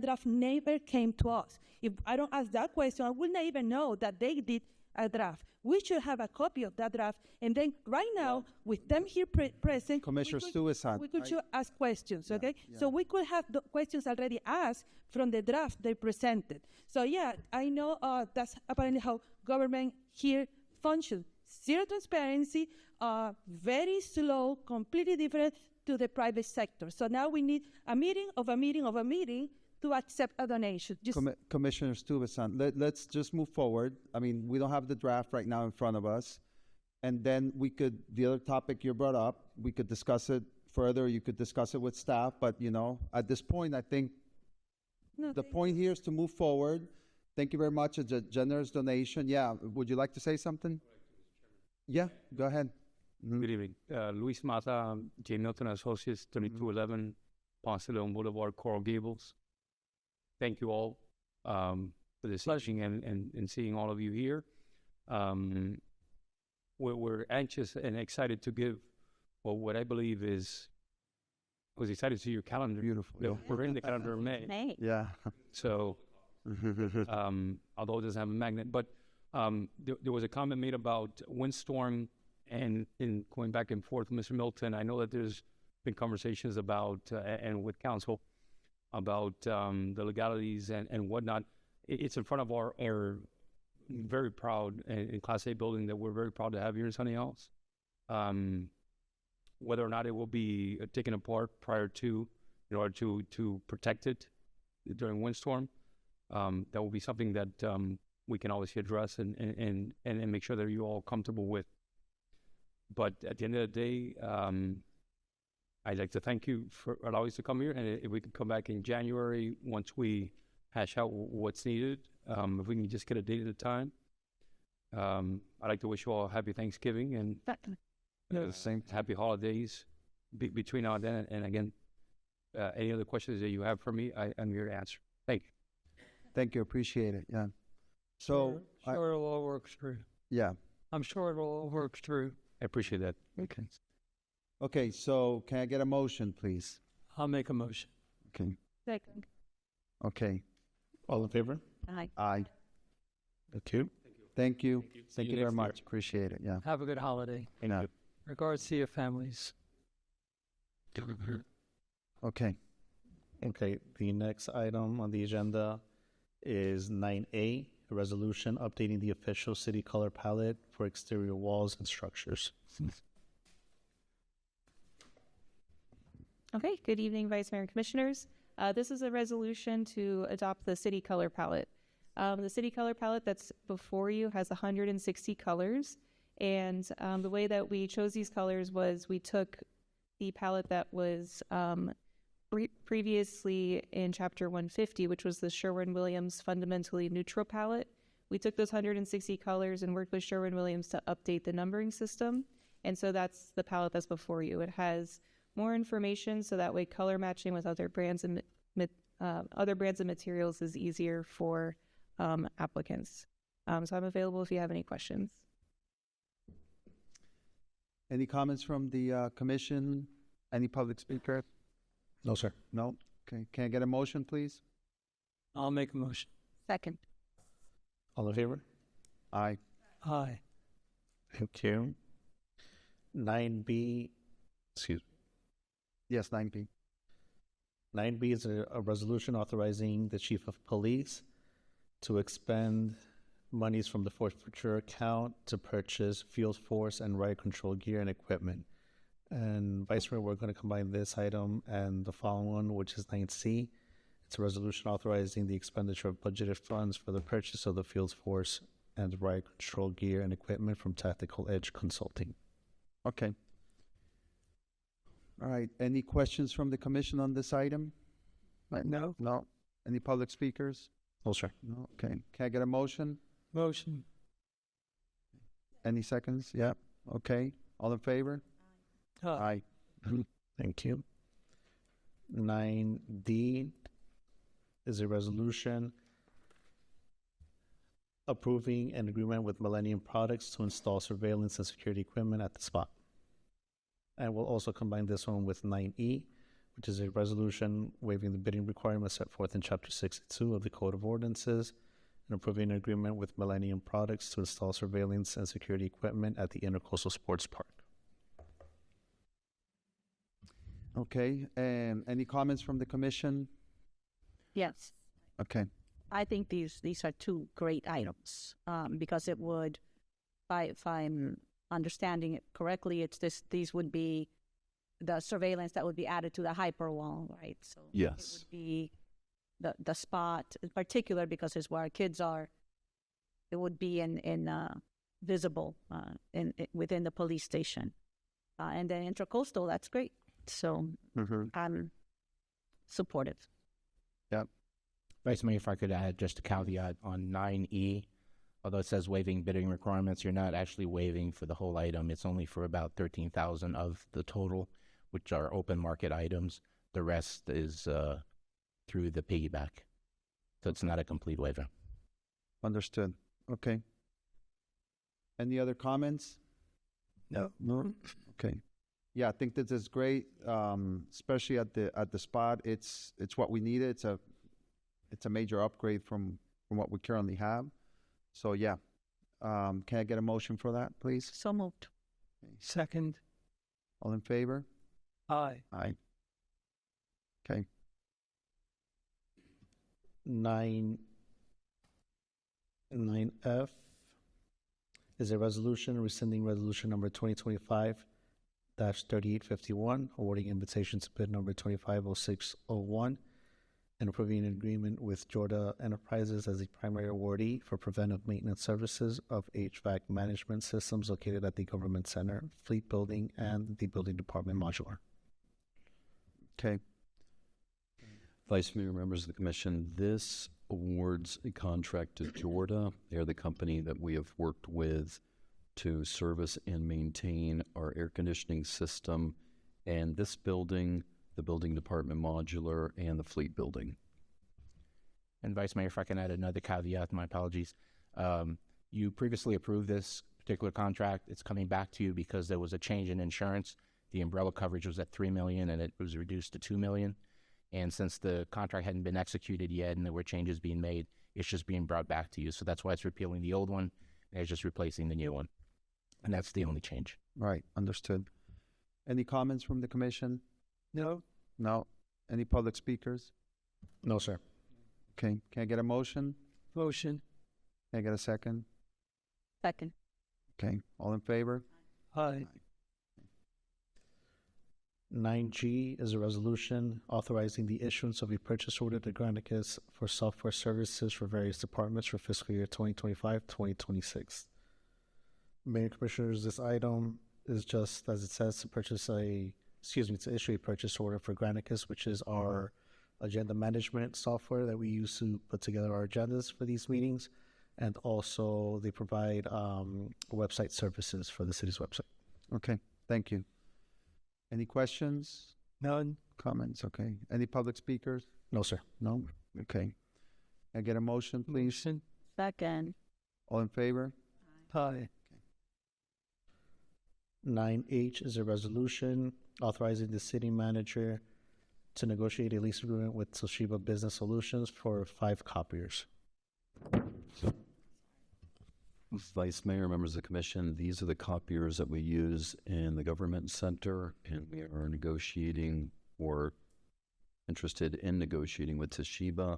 draft never came to us. If I don't ask that question, I would not even know that they did a draft. We should have a copy of that draft. And then right now, with them here present, Commissioner Stuyvesant, we could I- should ask questions, okay? yeah. So we could have the questions already asked from the draft they presented. So yeah, I know that's apparently how government here functions. Zero transparency, very slow, completely different to the private sector. So now we need a meeting of a meeting of a meeting to accept a donation. Just Commissioner Stuyvesant, let's just move forward. I mean, we don't have the draft right now in front of us. And then we could, the other topic you brought up, we could discuss it further. You could discuss it with staff. But, you know, at this point, I think no, the point here is to move forward. Thank you very much. It's a generous donation. Yeah. Would you like to say something? Yeah, go ahead. Good evening. Luis Mata, J. Milton Associates, 3211 Ponce de Leon Boulevard, Coral Gables. Thank you all for this evening and seeing all of you here. We're anxious and excited to give what I believe is, I was excited to see your calendar. Beautiful. Yeah, we're in the calendar of May. May. Yeah. So, although it doesn't have a magnet, but there was a comment made about windstorm and in going back and forth with Mr. Milton. I know that there's been conversations about, and with council, about the legalities and whatnot. It's in front of our very proud and Class A building that we're very proud to have here in Sunny Hills. Whether or not it will be taken apart prior to, in order to protect it during windstorm, that will be something that we can always address and make sure that you're all comfortable with. But at the end of the day, I'd like to thank you for allowing us to come here, and if we can come back in January once we hash out what's needed, if we can just get a date at a time. I'd like to wish you all a happy Thanksgiving and Same. happy holidays between now and then. And again, any other questions that you have for me, I'm here to answer. Thank you. Thank you. Appreciate it. Yeah. So, sure it'll all work through. yeah. I'm sure it'll all work through. I appreciate that. Okay. Okay. So, can I get a motion, please? I'll make a motion. Okay. second. Okay. All in favor? Aye. Aye. Okay. Thank you. See Thank you you very next year. much. Appreciate it. Yeah. Have a good holiday. Yeah. Regards to your families. Okay. Okay, the next item on the agenda is 9A, a resolution updating the official city color palette for exterior walls and structures. Okay, good evening, Vice Mayor and Commissioners. This is a resolution to adopt the city color palette. The city color palette that's before you has 160 colors, and the way that we chose these colors was we took the palette that was previously in Chapter 150, which was the Sherwin-Williams Fundamentally Neutral palette. We took those 160 colors and worked with Sherwin-Williams to update the numbering system, and so that's the palette that's before you. It has more information, so that way color matching with other brands and materials is easier for applicants. So I'm available if you have any questions. Any comments from the commission? Any public speaker? No, sir. No? Okay. Can I get a motion, please? I'll make a motion. Second. All in favor? Aye. Aye. Thank you. 9B, excuse me. Yes, 9P. 9B is a resolution authorizing the chief of police to expend monies from the forfeiture account to purchase field force and riot control gear and equipment. And Vice Mayor, we're going to combine this item and the following one, which is 9C. It's a resolution authorizing the expenditure of budgeted funds for the purchase of the field force and riot control gear and equipment from Tactical Edge Consulting. Okay. All right, any questions from the commission on this item? No. No. Any public speakers? No, sir. No, okay. Can I get a motion? Motion. Any seconds? Yeah, okay. All in favor? Aye. Thank you. 9D is a resolution approving an agreement with Millennium Products to install surveillance and security equipment at the spot. And we'll also combine this one with 9E, which is a resolution waiving the bidding requirements set forth in Chapter 62 of the Code of Ordinances and approving an agreement with Millennium Products to install surveillance and security equipment at the Intercoastal Sports Park. Okay, and any comments from the commission? Yes. Okay, I think these are two great items because it would, if I'm understanding it correctly, these would be the surveillance that would be added to the hyper wall, right? So Yes. it would be the spot in particular because it's where our kids are. It would be visible within the police station, and then intercoastal. That's great. So I'm supportive. Vice Mayor, if I could add just a caveat on 9E, although it says waiving bidding requirements, you're not actually waiving for the whole item. It's only for about 13,000 of the total, which are open market items. The rest is through the piggyback. So it's not a complete waiver. understood. Okay. Any other comments? No. No? Okay. Yeah, I think this is great, especially at the spot. It's what we needed. It's a major upgrade from what we currently have. So yeah, can I get a motion for that, please? So moved. Second. All in favor? Aye. Aye. Okay. 9F is a resolution rescinding resolution number 2025-3851, awarding invitation to bid number 250601, and approving an agreement with Jorda Enterprises as the primary awardee for preventive maintenance services of HVAC management systems located at the Government Center, Fleet Building, and the Building Department Modular. Okay. Vice Mayor, members of the commission, this awards a contract to Jorda. They're the company that we have worked with to service and maintain our air conditioning system and this building, the Building Department Modular, and the Fleet Building. And Vice Mayor, if I can add another caveat, my apologies. You previously approved this particular contract. It's coming back to you because there was a change in insurance. The umbrella coverage was at $3 million and it was reduced to $2 million. And since the contract hadn't been executed yet and there were changes being made, it's just being brought back to you. So that's why it's repealing the old one and it's just replacing the new one. And that's the only change. Right, understood. Any comments from the commission? No. No. Any public speakers? No, sir. Okay, can I get a motion? Motion. Can I get a second? Second. Okay, all in favor? Aye. 9G is a resolution authorizing the issuance of a purchase order to Granicus for software services for various departments for fiscal year 2025-2026. Mayor and Commissioners, this item is just, as it says, to issue a purchase order for Granicus, which is our agenda management software that we use to put together our agendas for these meetings. And also they provide website services for the city's website. Okay, thank you. Any questions? None. Comments? Okay. Any public speakers? No, sir. No? Okay. Can I get a motion, please? Motion. Second. All in favor? Aye. 9H is a resolution authorizing the city manager to negotiate a lease agreement with Toshiba Business Solutions for 5 copiers. Vice Mayor, members of the commission, these are the copiers that we use in the government center, and we are negotiating or interested in negotiating with Toshiba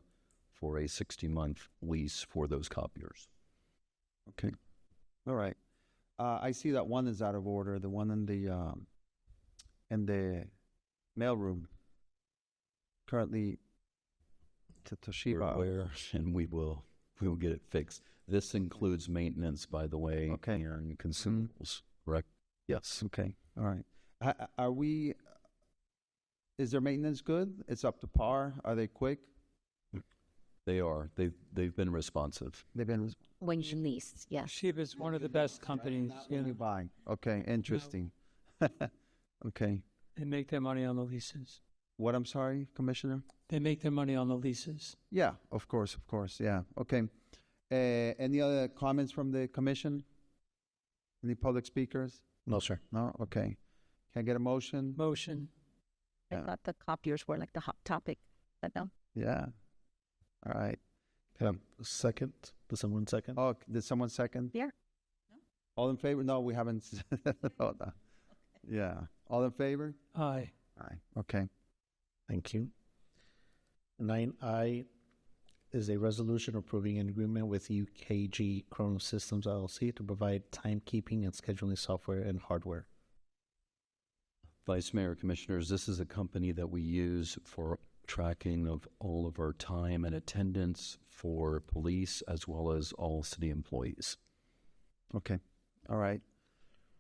for a 60-month lease for those copiers. Okay. All right. I see that one is out of order, the one in the mailroom. Currently to We're Toshiba. aware, and we will get it fixed. This includes maintenance, by the way, Okay. and consumables, correct? Yes. Okay. All right. Are we Is their maintenance good? It's up to par? Are they quick? They are. They've been responsive. They've been When you lease, yes. Sheba's one of the best companies. when you buying. Okay, interesting. Okay. They make their money on the leases. What, I'm sorry, Commissioner? They make their money on the leases. Yeah, of course, yeah. Okay. Any other comments from the commission? Any public speakers? No, sir. No? Okay. Can I get a motion? Motion. I Yeah. thought the copiers were like the hot topic, but no. Yeah. All right. Second. Does someone second? Oh, did someone second? Yeah. All in favor? No, we haven't. Oh, no. Yeah. All in favor? Aye. Aye. Okay. Thank you. 9I is a resolution approving an agreement with UKG Chrono Systems LLC to provide timekeeping and scheduling software and hardware. Vice Mayor, Commissioners, this is a company that we use for tracking of all of our time and attendance for police as well as all city employees. Okay. All right.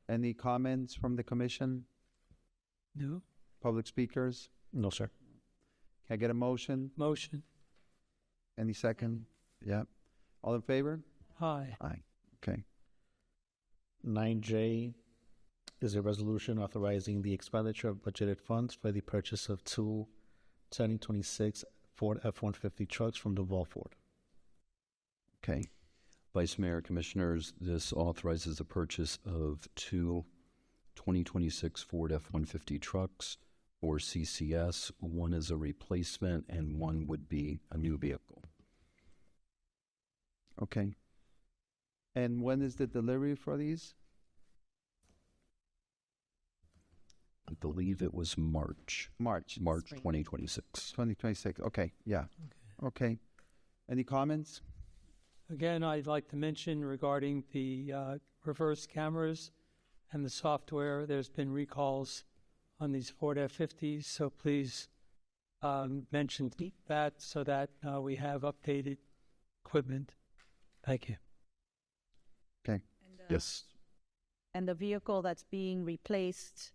Any comments from the commission? No. Public speakers? No, sir. Can I get a motion? Motion. Any second? Yeah. All in favor? Aye. Aye. Okay. 9J is a resolution authorizing the expenditure of budgeted funds for the purchase of two 2026 Ford F-150 trucks from Duval Ford. Okay. Vice Mayor, Commissioners, this authorizes the purchase of two 2026 Ford F-150 trucks for CCS. One is a replacement and one would be a new vehicle. Okay. And when is the delivery for these? I believe it was March March. March Spring. 2026. 2026. Okay. Yeah. Okay. Any comments? Again, I'd like to mention regarding the reverse cameras and the software, there's been recalls on these Ford F-50s, so please mention that so that we have updated equipment. Thank you. Okay. Yes. And the vehicle that's being replaced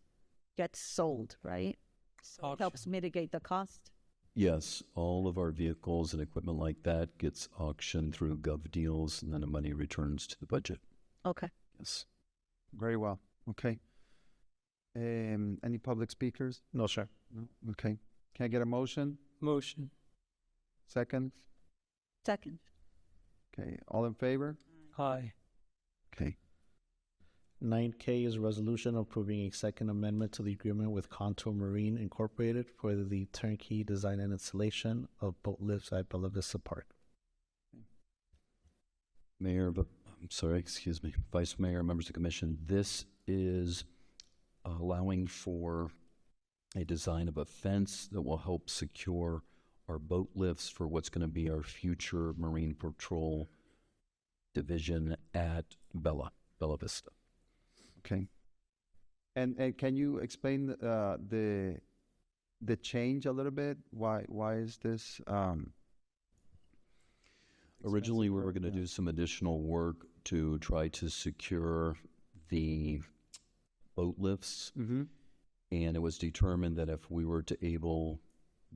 gets sold, right? So it helps Auction. mitigate the cost. Yes, all of our vehicles and equipment like that gets auctioned through Gov Deals and then the money returns to the budget. Okay. Yes. Very well. Okay. Any public speakers? No, sir. No. Okay. Can I get a motion? Motion. Second? Second. Okay. All in favor? Aye. Okay. 9K is a resolution approving a second amendment to the agreement with Contour Marine Incorporated for the turnkey design and installation of boat lifts at Bella Vista Park. Mayor, I'm sorry, excuse me, Vice Mayor, members of the commission, this is allowing for a design of a fence that will help secure our boat lifts for what's going to be our future Marine Patrol division at Bella Vista. Okay. And can you explain the change a little bit? Why is this? Originally, we were going to do some additional work to try to secure the boat lifts, Mm-hmm. and it was determined that if we were to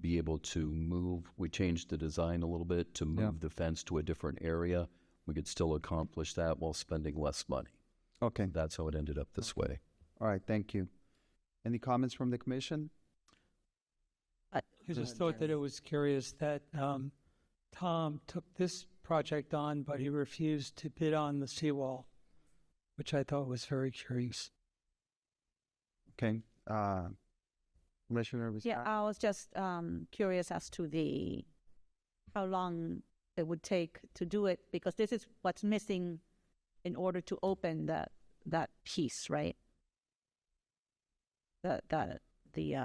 be able to move, we changed the design a little bit to move the fence to a different area. We could still accomplish that while spending less money. Okay. That's how it ended up this way. All right. Thank you. Any comments from the commission? I just thought that it was curious that Tom took this project on, but he refused to bid on the seawall, which I thought was very curious. Okay. Commissioner Yeah, Vizcarra? I was just curious as to how long it would take to do it, because this is what's missing in order to open that piece, right? The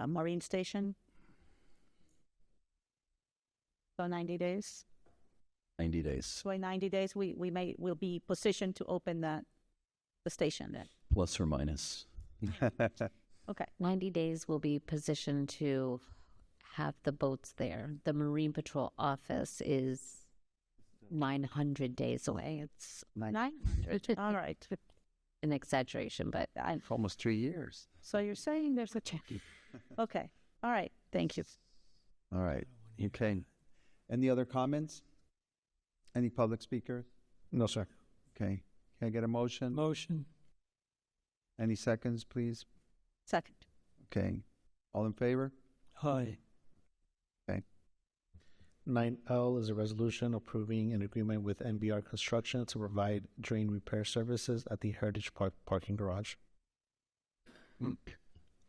marine station. So 90 days. 90 days, So in 90 days, we'll be positioned to open the station then. plus or minus. Okay. 90 days will be positioned to have the boats there. The Marine Patrol office is 900 days away. It's 900. All right. an exaggeration, but Almost 3 years. So you're saying there's a check. Okay. All right, thank you. All right, okay. Any other comments? Any public speakers? No, sir. Okay, can I get a motion? Motion. Any seconds, please? Second. Okay, all in favor? Aye. 9L is a resolution approving an agreement with NBR Construction to provide drain repair services at the Heritage Park parking garage.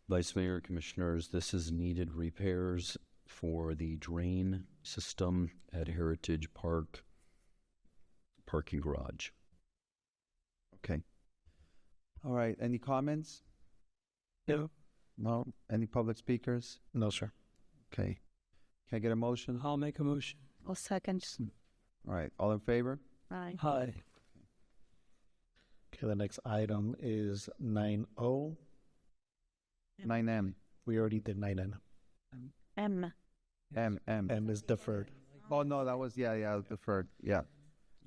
Vice Mayor, Commissioners, this is needed repairs for the drain system at Heritage Park parking garage. Okay. All right, any comments? No. No? Any public speakers? No, sir. Okay. Can I get a motion? I'll make a motion. I'll second. All right, all in favor? Aye. Aye. Okay, the next item is 9O. 9M. We already did 9N. M. M. M is deferred. Oh, no, that was, yeah, deferred. Yeah.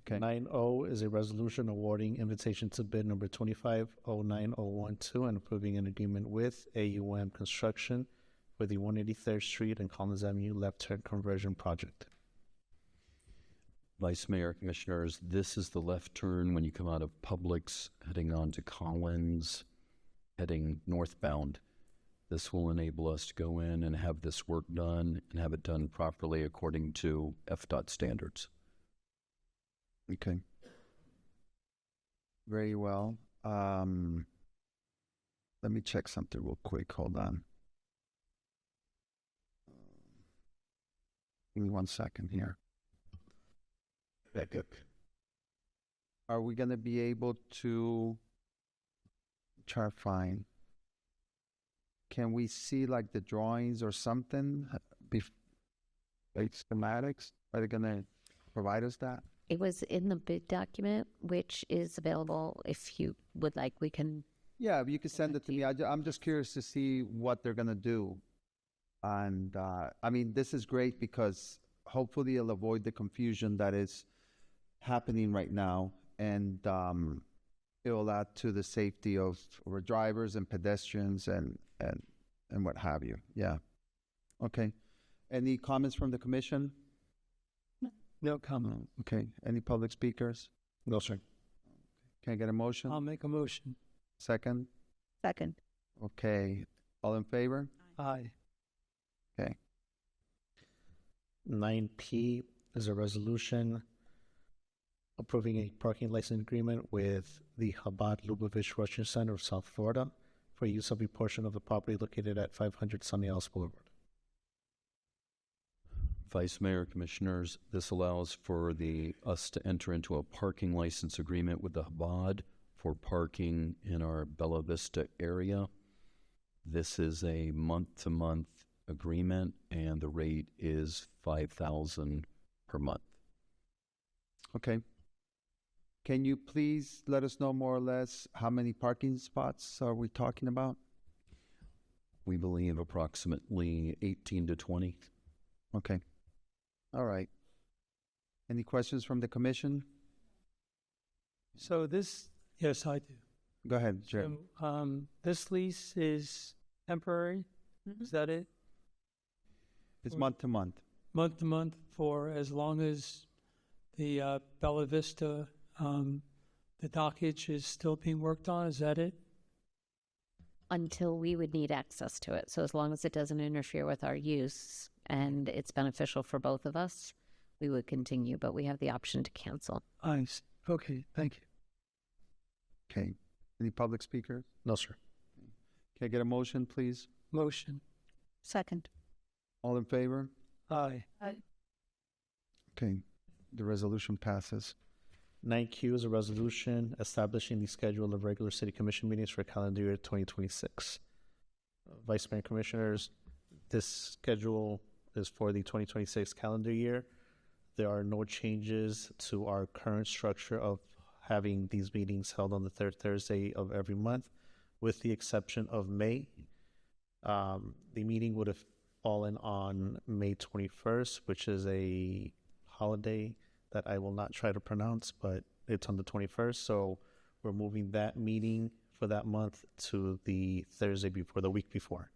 Okay. 9O is a resolution awarding invitation to bid number 2509012 and approving an agreement with AUM Construction for the 183rd Street and Collins Avenue left turn conversion project. Vice Mayor, Commissioners, this is the left turn when you come out of Publix, heading on to Collins, heading northbound. This will enable us to go in and have this work done and have it done properly according to FDOT standards. Okay. Very well. Let me check something real quick. Hold on. Give me 1 second here. Are we going to be able to try to find? Can we see like the drawings or something? Like schematics? Are they going to provide us that? It was in the bid document, which is available if you would like. We can. Yeah, you can send it to me. I'm just curious to see what they're going to do. And I mean, this is great because hopefully it'll avoid the confusion that is happening right now. And it will add to the safety of our drivers and pedestrians and what have you. Yeah. Okay. Any comments from the commission? No comment. Okay. Any public speakers? No, sir. Can I get a motion? I'll make a motion. Second? Second. Okay. All in favor? Aye. Okay. 9P is a resolution approving a parking license agreement with the Chabad Lubavitch Russian Center of South Florida for use of a portion of the property located at 500 Sunny Isles Boulevard. Vice Mayor, Commissioners, this allows for us to enter into a parking license agreement with the Chabad for parking in our Bella Vista area. This is a month-to-month agreement, and the rate is $5,000 per month. Okay. Can you please let us know more or less how many parking spots are we talking about? We believe approximately 18 to 20. Okay. All right. Any questions from the commission? So this, yes, I do. Go ahead, Jerry. So, this lease is temporary. Is that it? It's month to month. Month to month for as long as the Bella Vista, the dockage is still being worked on. Is that it? Until we would need access to it. So as long as it doesn't interfere with our use and it's beneficial for both of us, we would continue, but we have the option to cancel. I see. Okay, thank you. Okay. Any public speakers? No, sir. Can I get a motion, please? Motion. Second. All in favor? Aye. Okay. The resolution passes. 9Q is a resolution establishing the schedule of regular city commission meetings for calendar year 2026. Vice Mayor, Commissioners, this schedule is for the 2026 calendar year. There are no changes to our current structure of having these meetings held on the third Thursday of every month, with the exception of May. The meeting would have fallen on May 21st, which is a holiday that I will not try to pronounce, but it's on the 21st. So we're moving that meeting for that month to the Thursday before, the week before.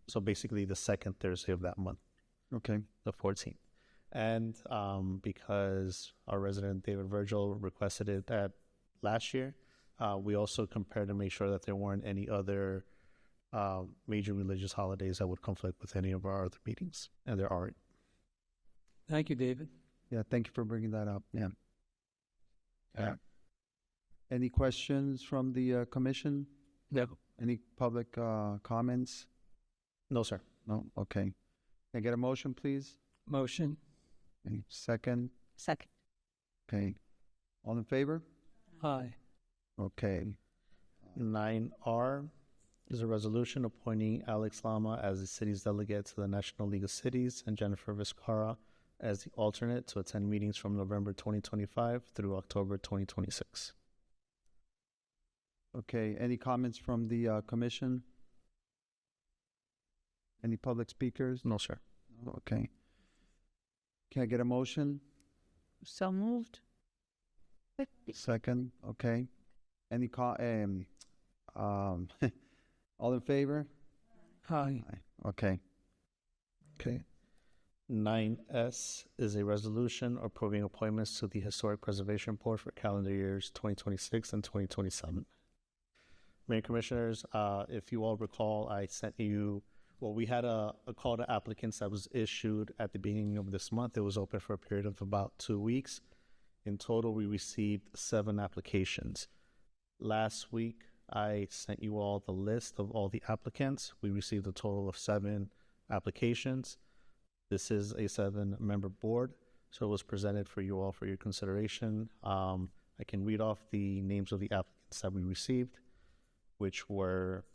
So basically the second Thursday of that month, Okay. the 14th. And because our resident David Virgil requested it at last year, we also compared to make sure that there weren't any other major religious holidays that would conflict with any of our other meetings, and there aren't. Thank you, David. Yeah, thank you for bringing that up. Yeah. Yeah. Any questions from the commission? No. Any public comments? No, sir. No? Okay. Can I get a motion, please? Motion. Okay. Second? Second. Okay. All in favor? Aye. Okay. 9R is a resolution appointing Alex Lama as the city's delegate to the National League of Cities and Jennifer Vizcarra as the alternate to attend meetings from November 2025 through October 2026. Okay. Any comments from the commission? Any public speakers? No, sir. No? Okay. Can I get a motion? So moved. Second? Okay. Any all in favor? Aye. Aye. Okay. Okay. 9S is a resolution approving appointments to the Historic Preservation Board for calendar years 2026 and 2027. Mayor Commissioners, if you all recall, I sent you, well, we had a call to applicants that was issued at the beginning of this month. It was open for a period of about 2 weeks. In total, we received 7 applications. Last week, I sent you all the list of all the applicants. We received a total of 7 applications. This is a 7-member board, so it was presented for you all for your consideration. I can read off the names of the applicants that we received, which were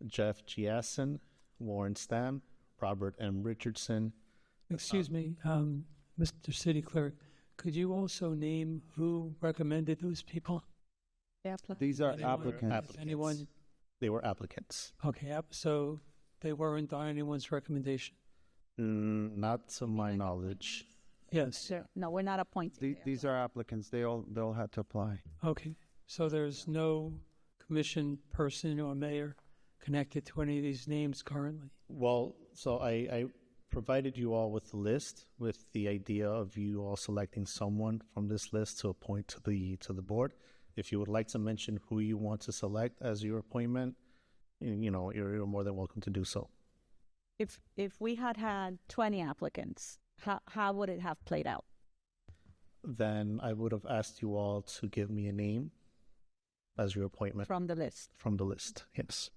Jeff Giassen, Warren Stam, Robert M. Richardson. Excuse me, Mr. City Clerk, could you also name who recommended those people? These are Anyone? applicants. Anyone? They were applicants. Okay, so they weren't on anyone's recommendation? Not to my knowledge. Yes. Sure. No, we're not appointing. These are applicants. They all had to apply. Okay, so there's no commission person or mayor connected to any of these names currently? Well, so I provided you all with the list with the idea of you all selecting someone from this list to appoint to the board. If you would like to mention who you want to select as your appointment, you're more than welcome to do so. If we had 20 applicants, how would it have played out? Then I would have asked you all to give me a name as your appointment. From the list. From the list, yes.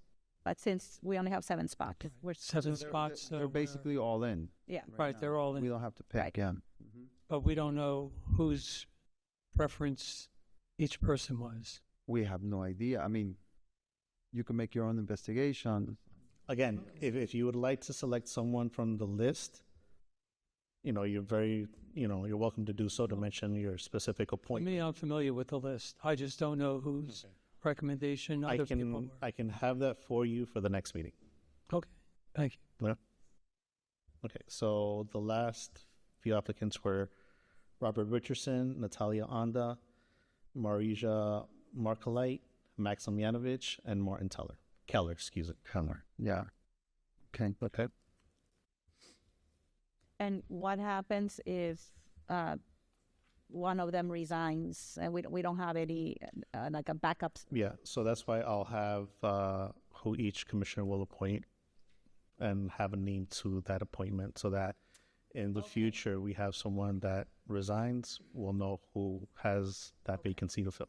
But since we only have 7 spots, we're 7 spots. They're basically all in. yeah. Right, they're all in. We don't have to pick. Right. Yeah. But we don't know whose preference each person was. We have no idea. I mean, you can make your own investigation. Again, if you would like to select someone from the list, you're very, you're welcome to do so, to mention your specific For appointment. me, I'm familiar with the list. I just don't know whose recommendation other people were. I can have that for you for the next meeting. Okay, thank you. Yeah. Okay, so the last few applicants were Robert Richardson, Natalia Onda, Marija Markolite, Maxim Yanovich, and Martin Keller, excuse me. Keller. Yeah. Okay. Okay. And what happens if one of them resigns and we don't have any like a backup? Yeah, so that's why I'll have who each commissioner will appoint and have a name to that appointment, so that in the future we have someone that resigns, we'll know who has that vacancy to fill.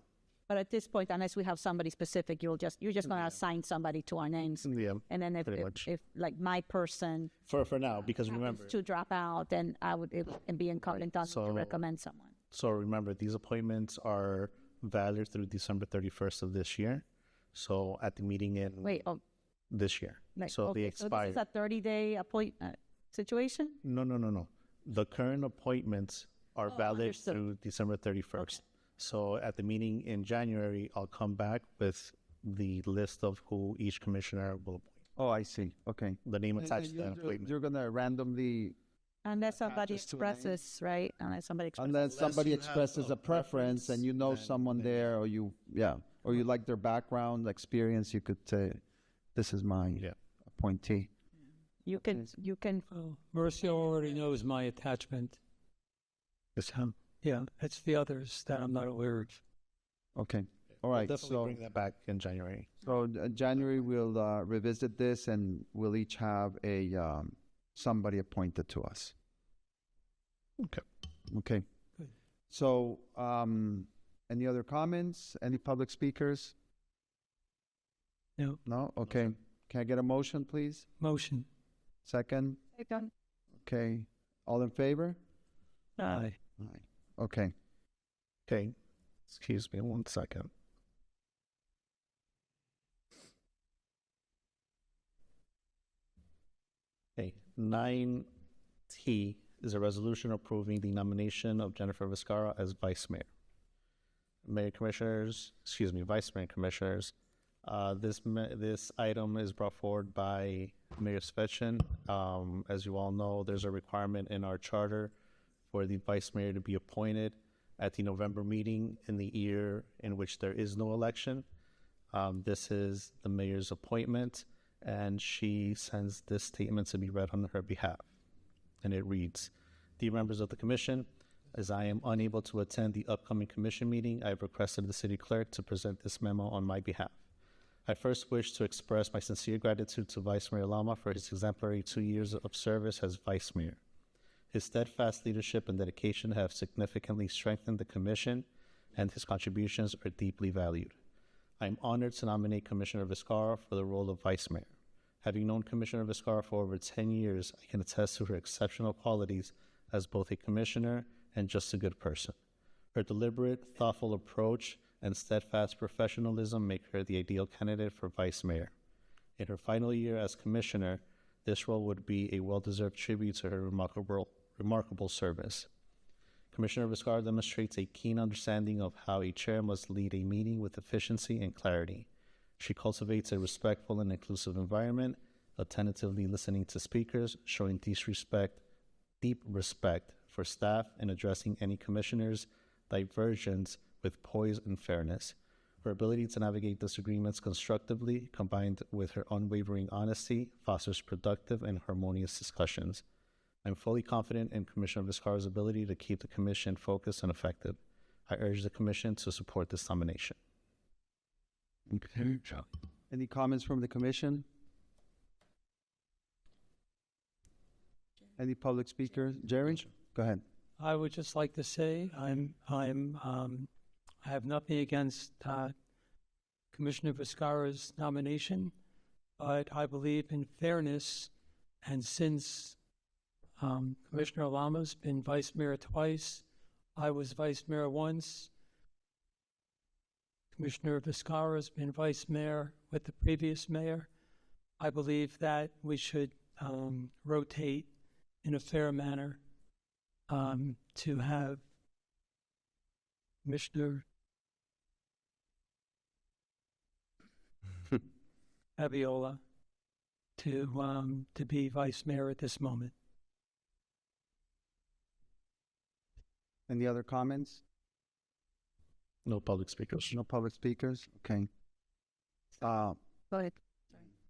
But at this point, unless we have somebody specific, you're just going to assign somebody to our names. Yeah, And then pretty much. if like my person for now, because happens remember, to drop out, then it would be incumbent on me So- to recommend someone. so remember, these appointments are valid through December 31st of this year. So at the meeting in this year, Like, so okay, they expire. So this is a 30-day appointment situation? No. The current appointments are valid understood. through December 31st. So at the meeting in January, I'll come back with the list of who each commissioner will appoint. Oh, I see. Okay. The name And attached to that appointment. you're going to randomly, Unless somebody just to a name? expresses, right? Unless somebody expresses. unless somebody you have expresses a a preference and you know preference, someone then there, or you like their background, experience, you could say, this is my Yeah. appointee. you can Oh, Marcia already knows my attachment. Yes, ma'am. Yeah, it's the others that I'm not aware of. Okay, all We'll right, definitely so, bring that back in January. so January, we'll revisit this and we'll each have a, somebody appointed to us. Okay. Okay. Good. So, any other comments? Any public speakers? No. No? Okay. Can I get a motion, please? Motion. Second? Second. Okay. All in favor? Aye. Aye. Okay. Okay. Excuse me 1 second. Okay. 9T is a resolution approving the nomination of Jennifer Viscara as vice mayor. Vice mayor and commissioners. This item is brought forward by Mayor Svechin. As you all know, there's a requirement in our charter for the vice mayor to be appointed at the November meeting in the year in which there is no election. This is the mayor's appointment, and she sends this statement to be read on her behalf. And it reads, "Dear members of the commission, as I am unable to attend the upcoming commission meeting, I have requested the city clerk to present this memo on my behalf. I first wish to express my sincere gratitude to Vice Mayor Lama for his exemplary 2 years of service as vice mayor. His steadfast leadership and dedication have significantly strengthened the commission, and his contributions are deeply valued. I am honored to nominate Commissioner Viscara for the role of vice mayor. Having known Commissioner Viscara for over 10 years, I can attest to her exceptional qualities as both a commissioner and just a good person. Her deliberate, thoughtful approach and steadfast professionalism make her the ideal candidate for vice mayor. In her final year as commissioner, this role would be a well-deserved tribute to her remarkable service. Commissioner Viscara demonstrates a keen understanding of how a chair must lead a meeting with efficiency and clarity. She cultivates a respectful and inclusive environment, attentively listening to speakers, showing deep respect for staff, and addressing any commissioner's diversions with poise and fairness. Her ability to navigate disagreements constructively, combined with her unwavering honesty, fosters productive and harmonious discussions. I'm fully confident in Commissioner Viscara's ability to keep the commission focused and effective. I urge the commission to support this nomination." Okay. Any comments from the commission? Any public speakers? Jerry, go ahead. I would just like to say I have nothing against Commissioner Viscara's nomination, but I believe in fairness, and since Commissioner Lama's been vice mayor twice, I was vice mayor once. Commissioner Viscara has been vice mayor with the previous mayor. I believe that we should rotate in a fair manner to have Commissioner Aviola to be vice mayor at this moment. Any other comments? No public speakers. No public speakers? Okay. go ahead.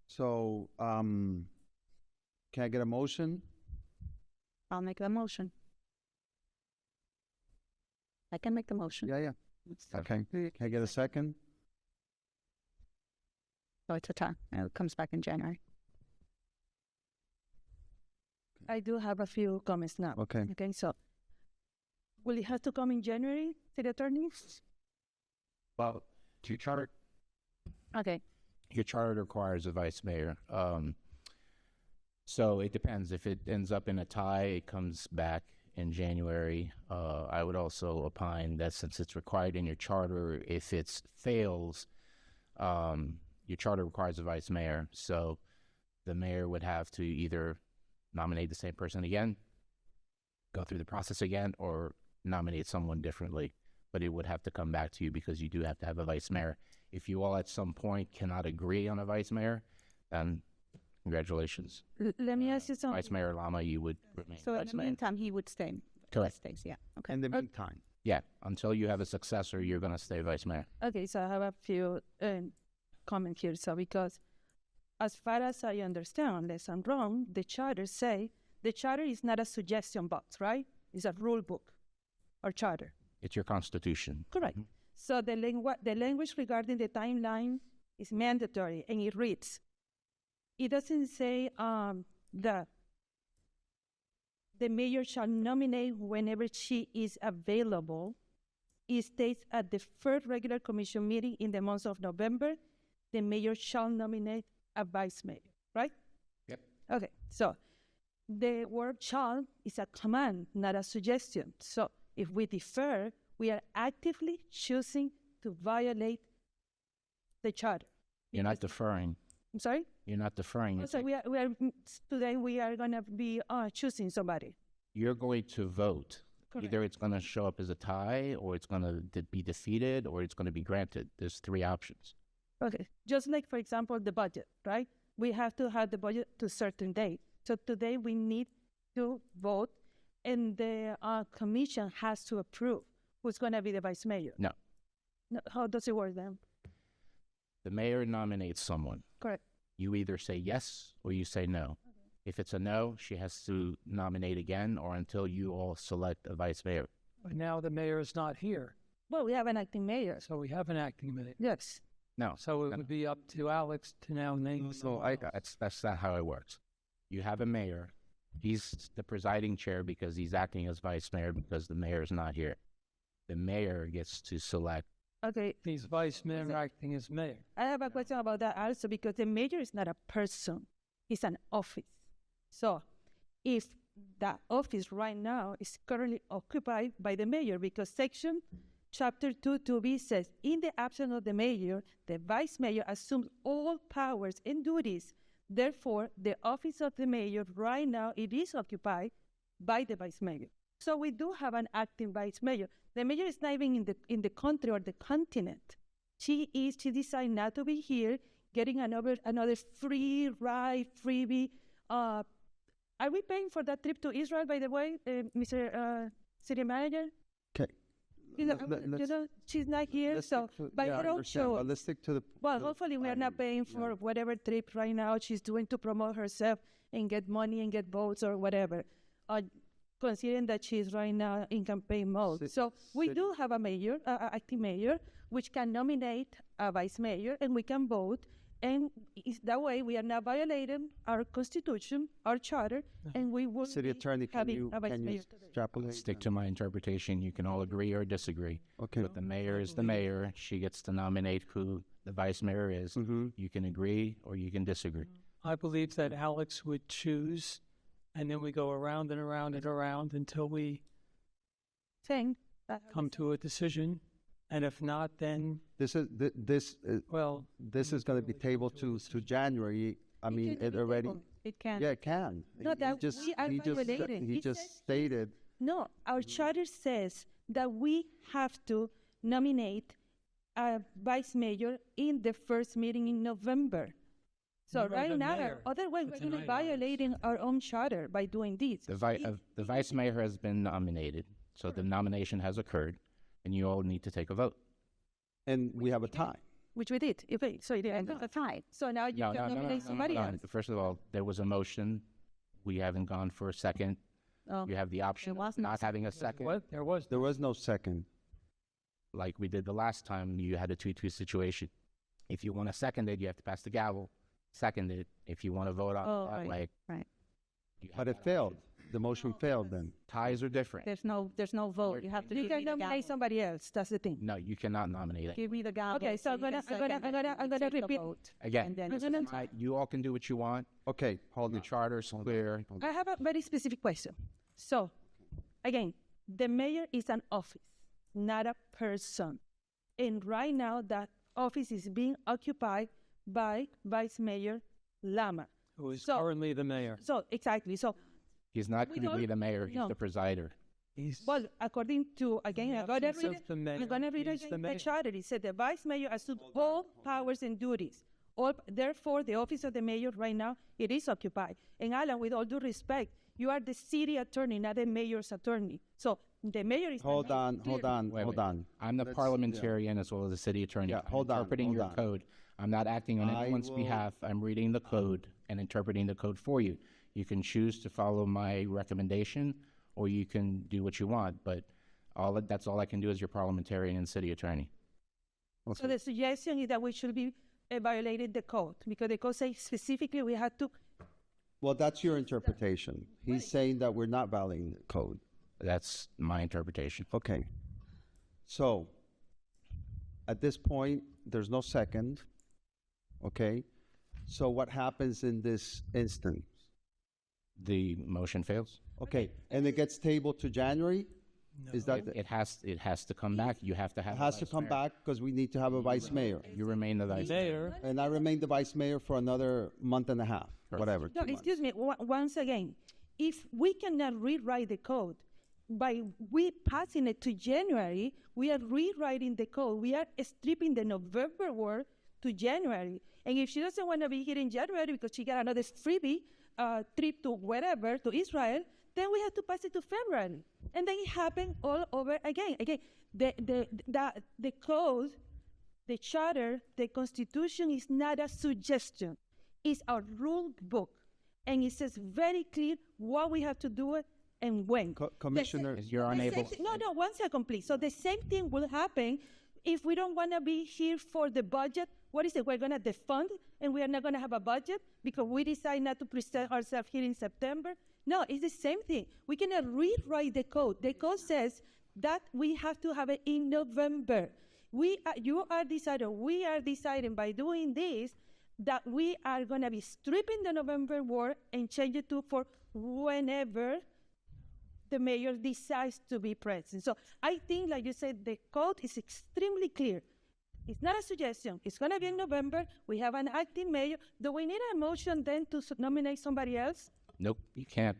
So, can I get a motion? I'll make the motion. I can make the motion. Yeah. Okay. Can I get a second? So it's a time, and it comes back in January. I do have a few comments now. Okay. Okay, so will it have to come in January, city attorney? Well, your charter Okay. requires a vice mayor. So it depends. If it ends up in a tie, it comes back in January. I would also opine that since it's required in your charter, if it fails, your charter requires a vice mayor. So the mayor would have to either nominate the same person again, go through the process again, or nominate someone differently. But it would have to come back to you because you do have to have a vice mayor. If you all at some point cannot agree on a vice mayor, then congratulations. Let me ask you something. Vice Mayor Lama, you would remain So in vice the mayor. meantime, he would stay. Correct. Stays, yeah. Okay. In the meantime. Yeah, until you have a successor, you're going to stay vice mayor. Okay, so I have a few comments here. So because as far as I understand, unless I'm wrong, the charter say the charter is not a suggestion box, right? It's a rule book or charter. It's your constitution. Correct. So the language regarding the timeline is mandatory, and it reads. It doesn't say that the mayor shall nominate whenever she is available. It states at the first regular commission meeting in the month of November, the mayor shall nominate a vice mayor, right? Yep. Okay, so the word shall is a command, not a suggestion. So if we defer, we are actively choosing to violate the charter. You're not deferring. I'm sorry? You're not deferring. Oh, so today we are going to be choosing somebody. You're going to vote. Correct. Either it's going to show up as a tie, or it's going to be defeated, or it's going to be granted. There's three options. Okay, just like, for example, the budget, right? We have to have the budget to a certain date. So today we need to vote, and the commission has to approve who's going to be the vice mayor. No. How does it work then? The mayor nominates someone. Correct. You either say yes or you say no. Okay. If it's a no, she has to nominate again or until you all select a vice mayor. But now the mayor is not here, Well, we have an acting mayor. so we have an acting mayor. Yes. No. So it would be up to Alex to now name someone else. That's not how it works. You have a mayor. He's the presiding chair because he's acting as vice mayor because the mayor is not here. The mayor gets to select. Okay. He's vice mayor acting as mayor. I have a question about that also because the mayor is not a person. It's an office. So if that office right now is currently occupied by the mayor because section chapter 2(2)b says, in the absence of the mayor, the vice mayor assumes all powers and duties. Therefore, the office of the mayor right now, it is occupied by the vice mayor. So we do have an acting vice mayor. The mayor is not even in the country or the continent. She decided not to be here, getting another free ride, freebie. Are we paying for that trip to Israel, by the way, Mr. City Manager? Okay. She's not here, so by her own show. Let's stick to the. Well, hopefully we are not paying for whatever trip right now she's doing to promote herself and get money and get votes or whatever. Considering that she's right now in campaign mode. So we do have a mayor, acting mayor, which can nominate a vice mayor, and we can vote. And that way we are not violating our constitution, our charter, and we will City Attorney, can you extrapolate? Stick to my interpretation. You can all agree or disagree. Okay. But the mayor is the mayor. She gets to nominate who the vice mayor is. Mm-hmm. You can agree or you can disagree. I believe that Alex would choose, and then we go around and around and around until we come to a decision. And if not, then This is going to be tabled to January. I mean, it already. It can. Yeah, it can. No, that we are violating. He just stated. No, our charter says that we have to nominate a vice mayor in the first meeting in November. So right now, otherwise we're going to be violating our own charter by doing this. The vice mayor has been nominated, so the nomination has occurred, and you all need to take a vote. And we have a tie. Which we did. So you did a tie. So now you can nominate somebody else. First of all, there was a motion. We haven't gone for a second. Oh. You have the option of not having a second. what? There was no second. Like we did the last time, you had a 2-2 situation. If you want to second it, you have to pass the gavel. Second it. If you want to vote on it that way. Right. But it failed. The motion failed then. Ties are different. There's no vote. You have to. You can nominate somebody else. That's the thing. No, you cannot nominate it. Give me the gavel. Okay, so I'm gonna repeat. Again, And then you all can do what you want. Okay, hold The on. charter's clear. I have a very specific question. So, again, the mayor is an office, not a person. And right now, that office is being occupied by Vice Mayor Lama. who is currently the mayor. So, exactly. So, He's not going to be the mayor. He's the presider. well, according to, again, I'm going to read it. the mayor, I'm going to read he's it the again. The mayor. charter, it said the vice mayor assumes all powers and duties. Therefore, the office of the mayor right now, it is occupied. And Alan, with all due respect, you are the city attorney, not the mayor's attorney. So the mayor is. Hold on. Wait. I'm the parliamentarian as well as the city attorney. Yeah, I'm hold on, interpreting hold your on. code. I'm not acting on I anyone's will- behalf. I'm reading the code and interpreting the code for you. You can choose to follow my recommendation, or you can do what you want, but that's all I can do as your parliamentarian and city attorney. So the suggestion is that we should be violating the code because the code says specifically we have to. Well, that's your interpretation. He's saying that we're not violating the code. That's my interpretation. Okay. So, at this point, there's no second. Okay? So what happens in this instance? The motion fails. Okay, and it gets tabled to January? Is that, It has to come back. You have to have. it a has to vice come mayor. back because we need to have a vice mayor. You remain the vice mayor. Mayor, And I remain the vice mayor for another month and a half, Correct. whatever. No, 2 months. excuse me. Once again, if we cannot rewrite the code by we passing it to January, we are rewriting the code. We are stripping the November word to January. And if she doesn't want to be here in January because she got another freebie trip to wherever, to Israel, then we have to pass it to February. And then it happened all over again. Again, the code, the charter, the constitution is not a suggestion. It's a rule book. And it says very clear what we have to do it and when. Commissioner, You're unable. No, 1 second, please. So the same thing will happen if we don't want to be here for the budget. What is it? We're going to defund and we are not going to have a budget because we decide not to present ourselves here in September? No, it's the same thing. We cannot rewrite the code. The code says that we have to have it in November. You are deciding, we are deciding by doing this that we are going to be stripping the November word and change it to for whenever the mayor decides to be present. So I think, like you said, the code is extremely clear. It's not a suggestion. It's going to be in November. We have an acting mayor. Do we need a motion then to nominate somebody else? Nope, you can't.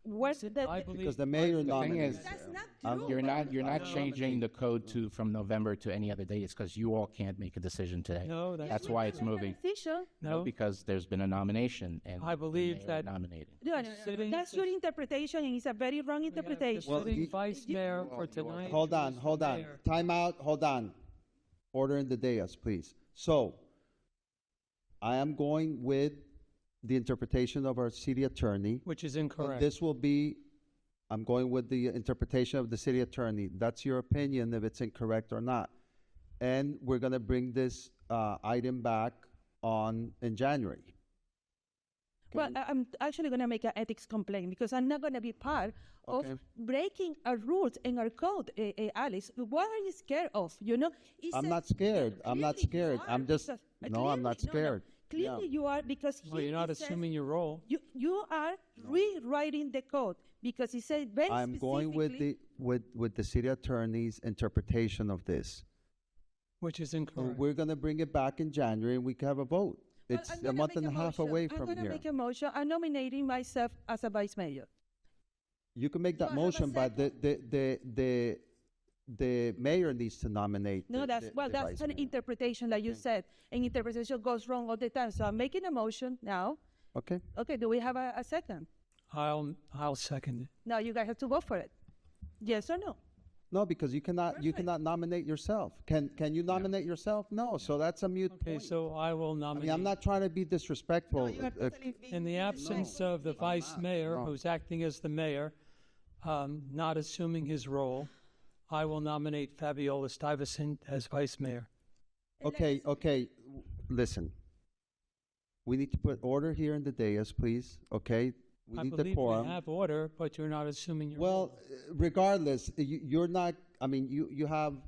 Where's the, I because believe, the mayor The thing nominates. is, That's not true. you're not changing the code from November to any other date. It's because you all can't make a decision today. no, That's why it's moving. Decision. no. Because there's been a nomination and I believe the mayor that- nominated. No, Sitting- that's your interpretation, and it's a very wrong We have the interpretation. Well, sitting he- vice mayor for tonight. Hold on, who's the hold on. mayor. Time out, hold on. Order in the dais, please. So, I am going with the interpretation of our city attorney. Which is And incorrect. this will be, I'm going with the interpretation of the city attorney. That's your opinion if it's incorrect or not. And we're gonna bring this item back in January. Well, I'm actually going to make an ethics complaint because I'm not going to be part Okay. of breaking our rules and our code, Alice. What are you scared of? You know, it I'm says- not scared. I'm not Clearly you scared. I'm are, just, because- no, I'm not clearly- scared. Clearly you are because Well, you're not it says assuming your role. you are rewriting the code because it says very I'm going with specifically- with the city attorney's interpretation of this. Which is And incorrect. we're gonna bring it back in January and we can have a vote. Well, It's I'm a gonna month make and a half motion. away I'm from going to here. make a motion. I'm nominating myself as a vice mayor. You can make Do I that have a motion, but the mayor needs to nominate. No, the- that's the- well, the that's vice an mayor. interpretation, like you said, and interpretation goes wrong all the time. So I'm making a motion now. Okay, Okay, do we have a second? I'll second it. Now you guys have to go for it. Yes or no? no, because you Perfect. cannot nominate yourself. Can you nominate yourself? No, so that's a mute Okay, point. so I will I nominate. mean, I'm not trying to be disrespectful. In the absence of the vice mayor, No. who's acting as the mayor, not assuming his role, I will nominate Fabiola Stuyvesant as vice mayor. Okay, listen. We need to put order here in the dais, please, okay? We I need believe we decorum. have order, but you're not assuming your Well, role. regardless, you're not, I mean, you have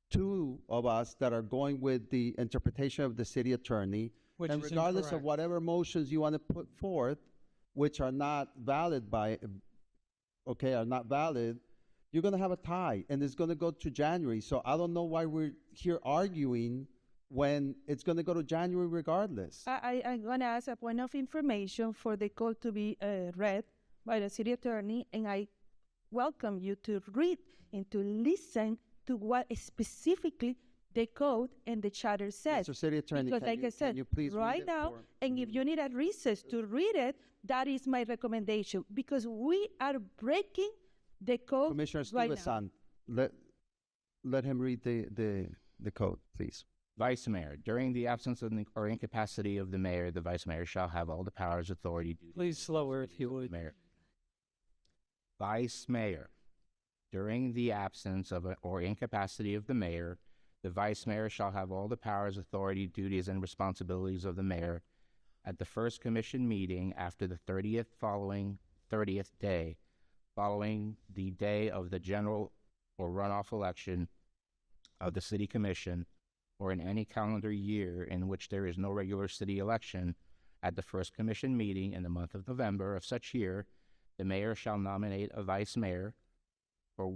two of us that are going with the interpretation of the city attorney. Which And is regardless of incorrect. whatever motions you want to put forth, which are not valid are not valid, you're going to have a tie and it's going to go to January. So I don't know why we're here arguing when it's going to go to January regardless. I'm going to ask a point of information for the code to be read by the city attorney, and I welcome you to read and to listen to what specifically the code and the charter says. Mr. City Attorney, Because, can like you- I said, can you please read right it now, for- and if you need a recess to read it, that is my recommendation, because we are breaking the code Commissioner right now. Stuyvesant, let him read the code, please. Vice Mayor, during the absence of or incapacity of the mayor, the vice mayor shall have all the powers, authority, duties. Please slower if you would. Mayor. Vice Mayor, during the absence of or incapacity of the mayor, the vice mayor shall have all the powers, authority, duties, and responsibilities of the mayor at the first commission meeting after the 30th day following the day of the general or runoff election of the city commission, or in any calendar year in which there is no regular city election. At the first commission meeting in the month of November of such year, the mayor shall nominate a vice mayor from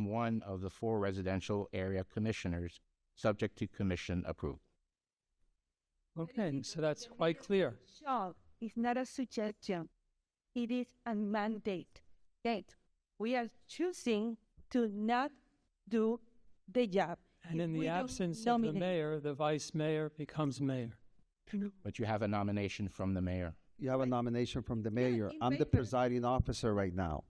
one of the 4 residential area commissioners, subject to commission approval. Okay, so that's quite clear. Shall is not a suggestion. It is a mandate. Okay. We are choosing to not do the job. And in If we the don't absence of the nominate- mayor, the vice mayor becomes mayor. But you have a nomination from the mayor. You have a nomination from the mayor. in I'm the paper. presiding officer right now.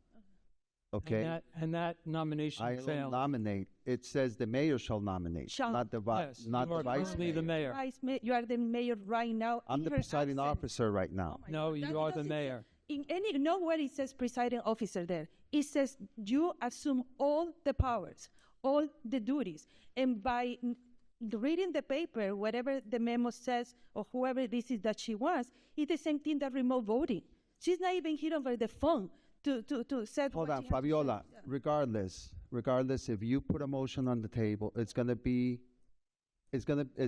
Okay? And that nomination I will failed. nominate. It says the mayor shall nominate, Shall. not the Yes, not you the are vice currently mayor. the mayor. You are the mayor right now. I'm in the her presiding absence. officer right now. No, That you are the doesn't say- mayor. In any nowhere it says presiding officer there. It says you assume all the powers, all the duties, and by reading the paper, whatever the memo says or whoever this is that she wants, it's the same thing that remote voting. She's not even here over the phone to set. Hold what on, she has to say. Fabiola. Yeah. Regardless, if you put a motion on the table, it's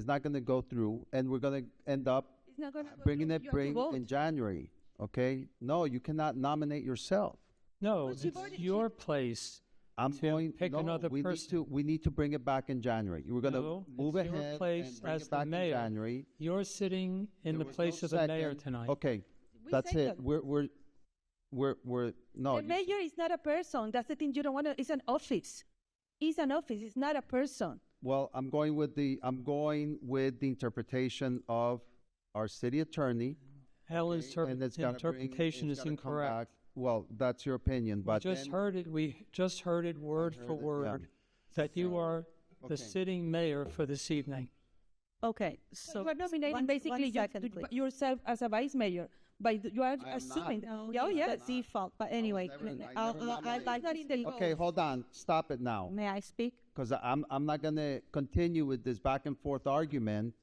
not gonna go through, and we're gonna end up It's not gonna go bringing through. it You have to vote. in January. Okay? No, you cannot nominate yourself. No, But she it's voted- your place. I'm To going. pick no, another person. We need to bring it back in January. We're gonna No, move it's your ahead place and bring as it the back in mayor. January. You're sitting in the There was place no of the mayor second. tonight. Okay, We that's say it. that. We're no. The mayor is not a person. That's the thing you don't want to. It's an office. It's an office. It's not a person. Well, I'm going with the interpretation of our city attorney. Helen's and it's gotta interpretation it's is gotta come incorrect. back. Well, that's your opinion, We but just then- heard it. We just heard it word heard for it, yeah. word that you are the Okay. sitting mayor for this evening. Okay, So so you are nominating one basically second, please. yourself as a vice mayor. You are not. assuming. No, Oh, it's yes. the default. But anyway, never- I never I'd nominated. like Not to in the speak. law. Okay, hold on. Stop it now. May I speak? Because I'm not going to continue with this back and forth argument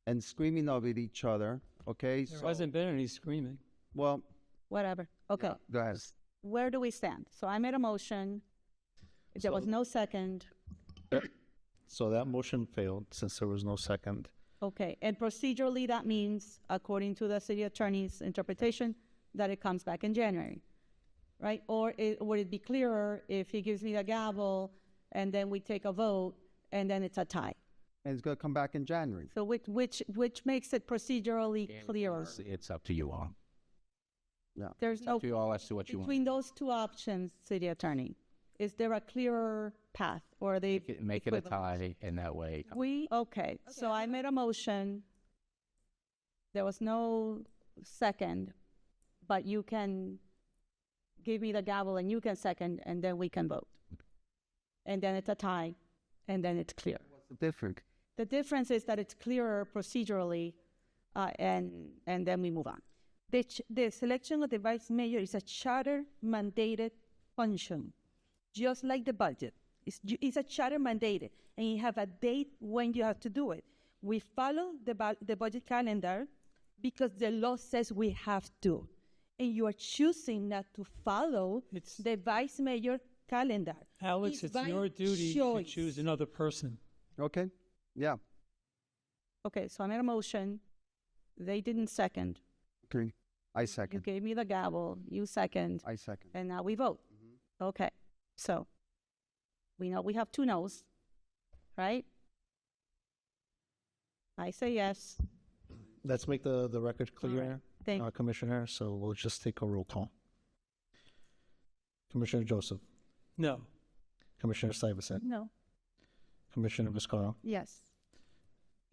and screaming over at each other. Okay, There hasn't been any screaming. well, Whatever. Okay. yeah, go ahead. Where do we stand? So I made a motion. There was no second. So that motion failed since there was no second. Okay, and procedurally, that means, according to the city attorney's interpretation, that it comes back in January, right? Or would it be clearer if he gives me the gavel and then we take a vote and then it's a tie? And it's going to come back in January. So which makes it procedurally clearer? It's up to you all. There's It's no, up to you all as to what you want. between those two options, city attorney, is there a clearer path or are they? Make it a equivalent? tie in that way. Okay, so I made a motion. There was no second, but you can give me the gavel and you can second, and then we can vote. And then it's a tie, and then it's clear. What's different? The difference is that it's clearer procedurally, and then we move on. The selection of the vice mayor is a charter mandated function, just like the budget. It's a charter mandated, and you have a date when you have to do it. We follow the budget calendar because the law says we have to, and you are choosing not to follow the vice mayor calendar. Alex, it's by your duty to choice. choose another person. Okay, yeah, Okay, so I made a motion. They didn't second. okay. I You second. gave me the gavel, you second, I second. and now we vote. Okay, so we know we have two noes, right? I say yes. Let's make the record clear, Thank Commissioner, so we'll just take a roll call. Commissioner Joseph, No. Commissioner Stuyvesant, No. Commissioner Viscara, yes.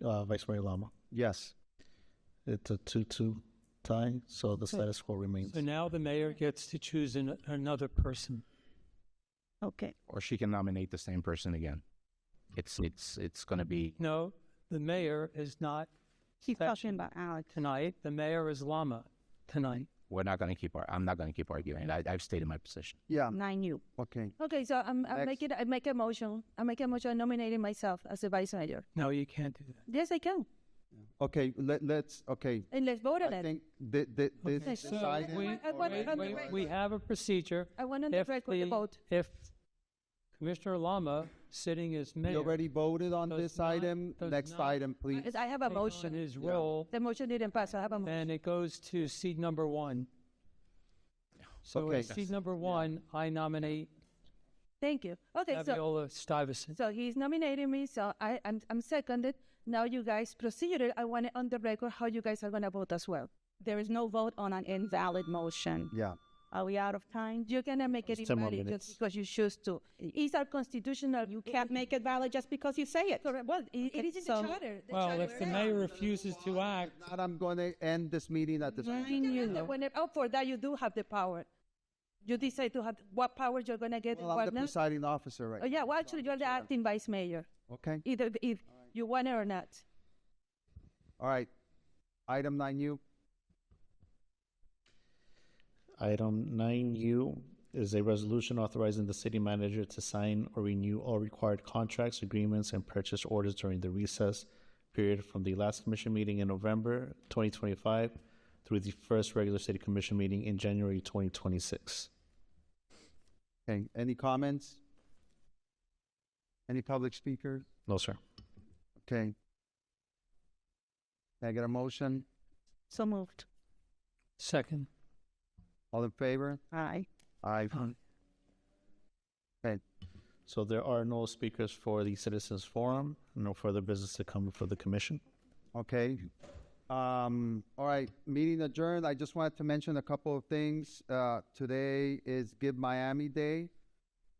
Vice Mayor Lama. Yes. It's a 2-2 tie, so the status quo remains. So now the mayor gets to choose another person. Okay. Or she can nominate the same person again. It's going to be. No, the mayor is not He's That- talking about Alex. tonight. The mayor is Lama tonight. We're not going to keep. I'm not going to keep arguing. I've stated my position. Yeah, 9U. okay. Okay, so I Next. make a motion. I make a motion nominating myself as the vice mayor. No, you can't do that. Yes, I can. Okay, let's, okay. And let's vote on I it. think this So item, we have a procedure. I want on the record the vote. If Commissioner Lama, sitting as we mayor, already voted on does this not- item. does Next not item, please. Yes, I have a take on motion. his role, The motion didn't pass. I have a motion. then it goes to seat number 1. So Okay. at seat number 1, I nominate Thank you. Okay, so Fabiola Stuyvesant. he's nominating me. So I'm seconded. Now you guys proceeded. I want it on the record how you guys are gonna vote as well. There is no vote on an invalid motion. Yeah, Are we out of time? You cannot make it It's 10 more invalid minutes. just because you choose to. It's our constitutional. You can't make it valid just because you say it. Correct. Well, it is in so- the charter. The Well, charter if the says- mayor refuses to act, and I'm going to end this meeting at this point. For that, you do have the power. You decide to have what powers you're gonna get. Well, and I'm what the not. presiding officer right Oh yeah, well actually you're the acting vice mayor. Okay, Either if you want it or not. all right. Item 9U. Item 9U is a resolution authorizing the city manager to sign or renew all required contracts, agreements, and purchase orders during the recess period from the last commission meeting in November 2025 through the first regular city commission meeting in January 2026. Okay, any comments? Any public speakers? No, sir. Okay. Can I get a motion? So moved. second. All in favor? Aye. Aye. Okay, So there are no speakers for the citizens forum, no further business to come before the commission. okay. All right, meeting adjourned. I just wanted to mention a couple of things. Today is Give Miami Day.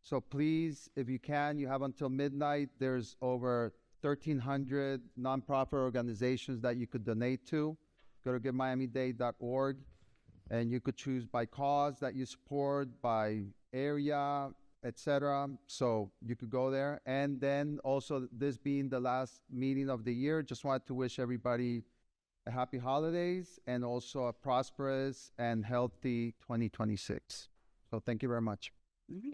So please, if you can, you have until midnight. There's over 1,300 nonprofit organizations that you could donate to. Go to givemiamidade.org, and you could choose by cause that you support, by area, etc. So you could go there. And then also, this being the last meeting of the year, just wanted to wish everybody a happy holidays and also a prosperous and healthy 2026. So thank you very much. Mhm.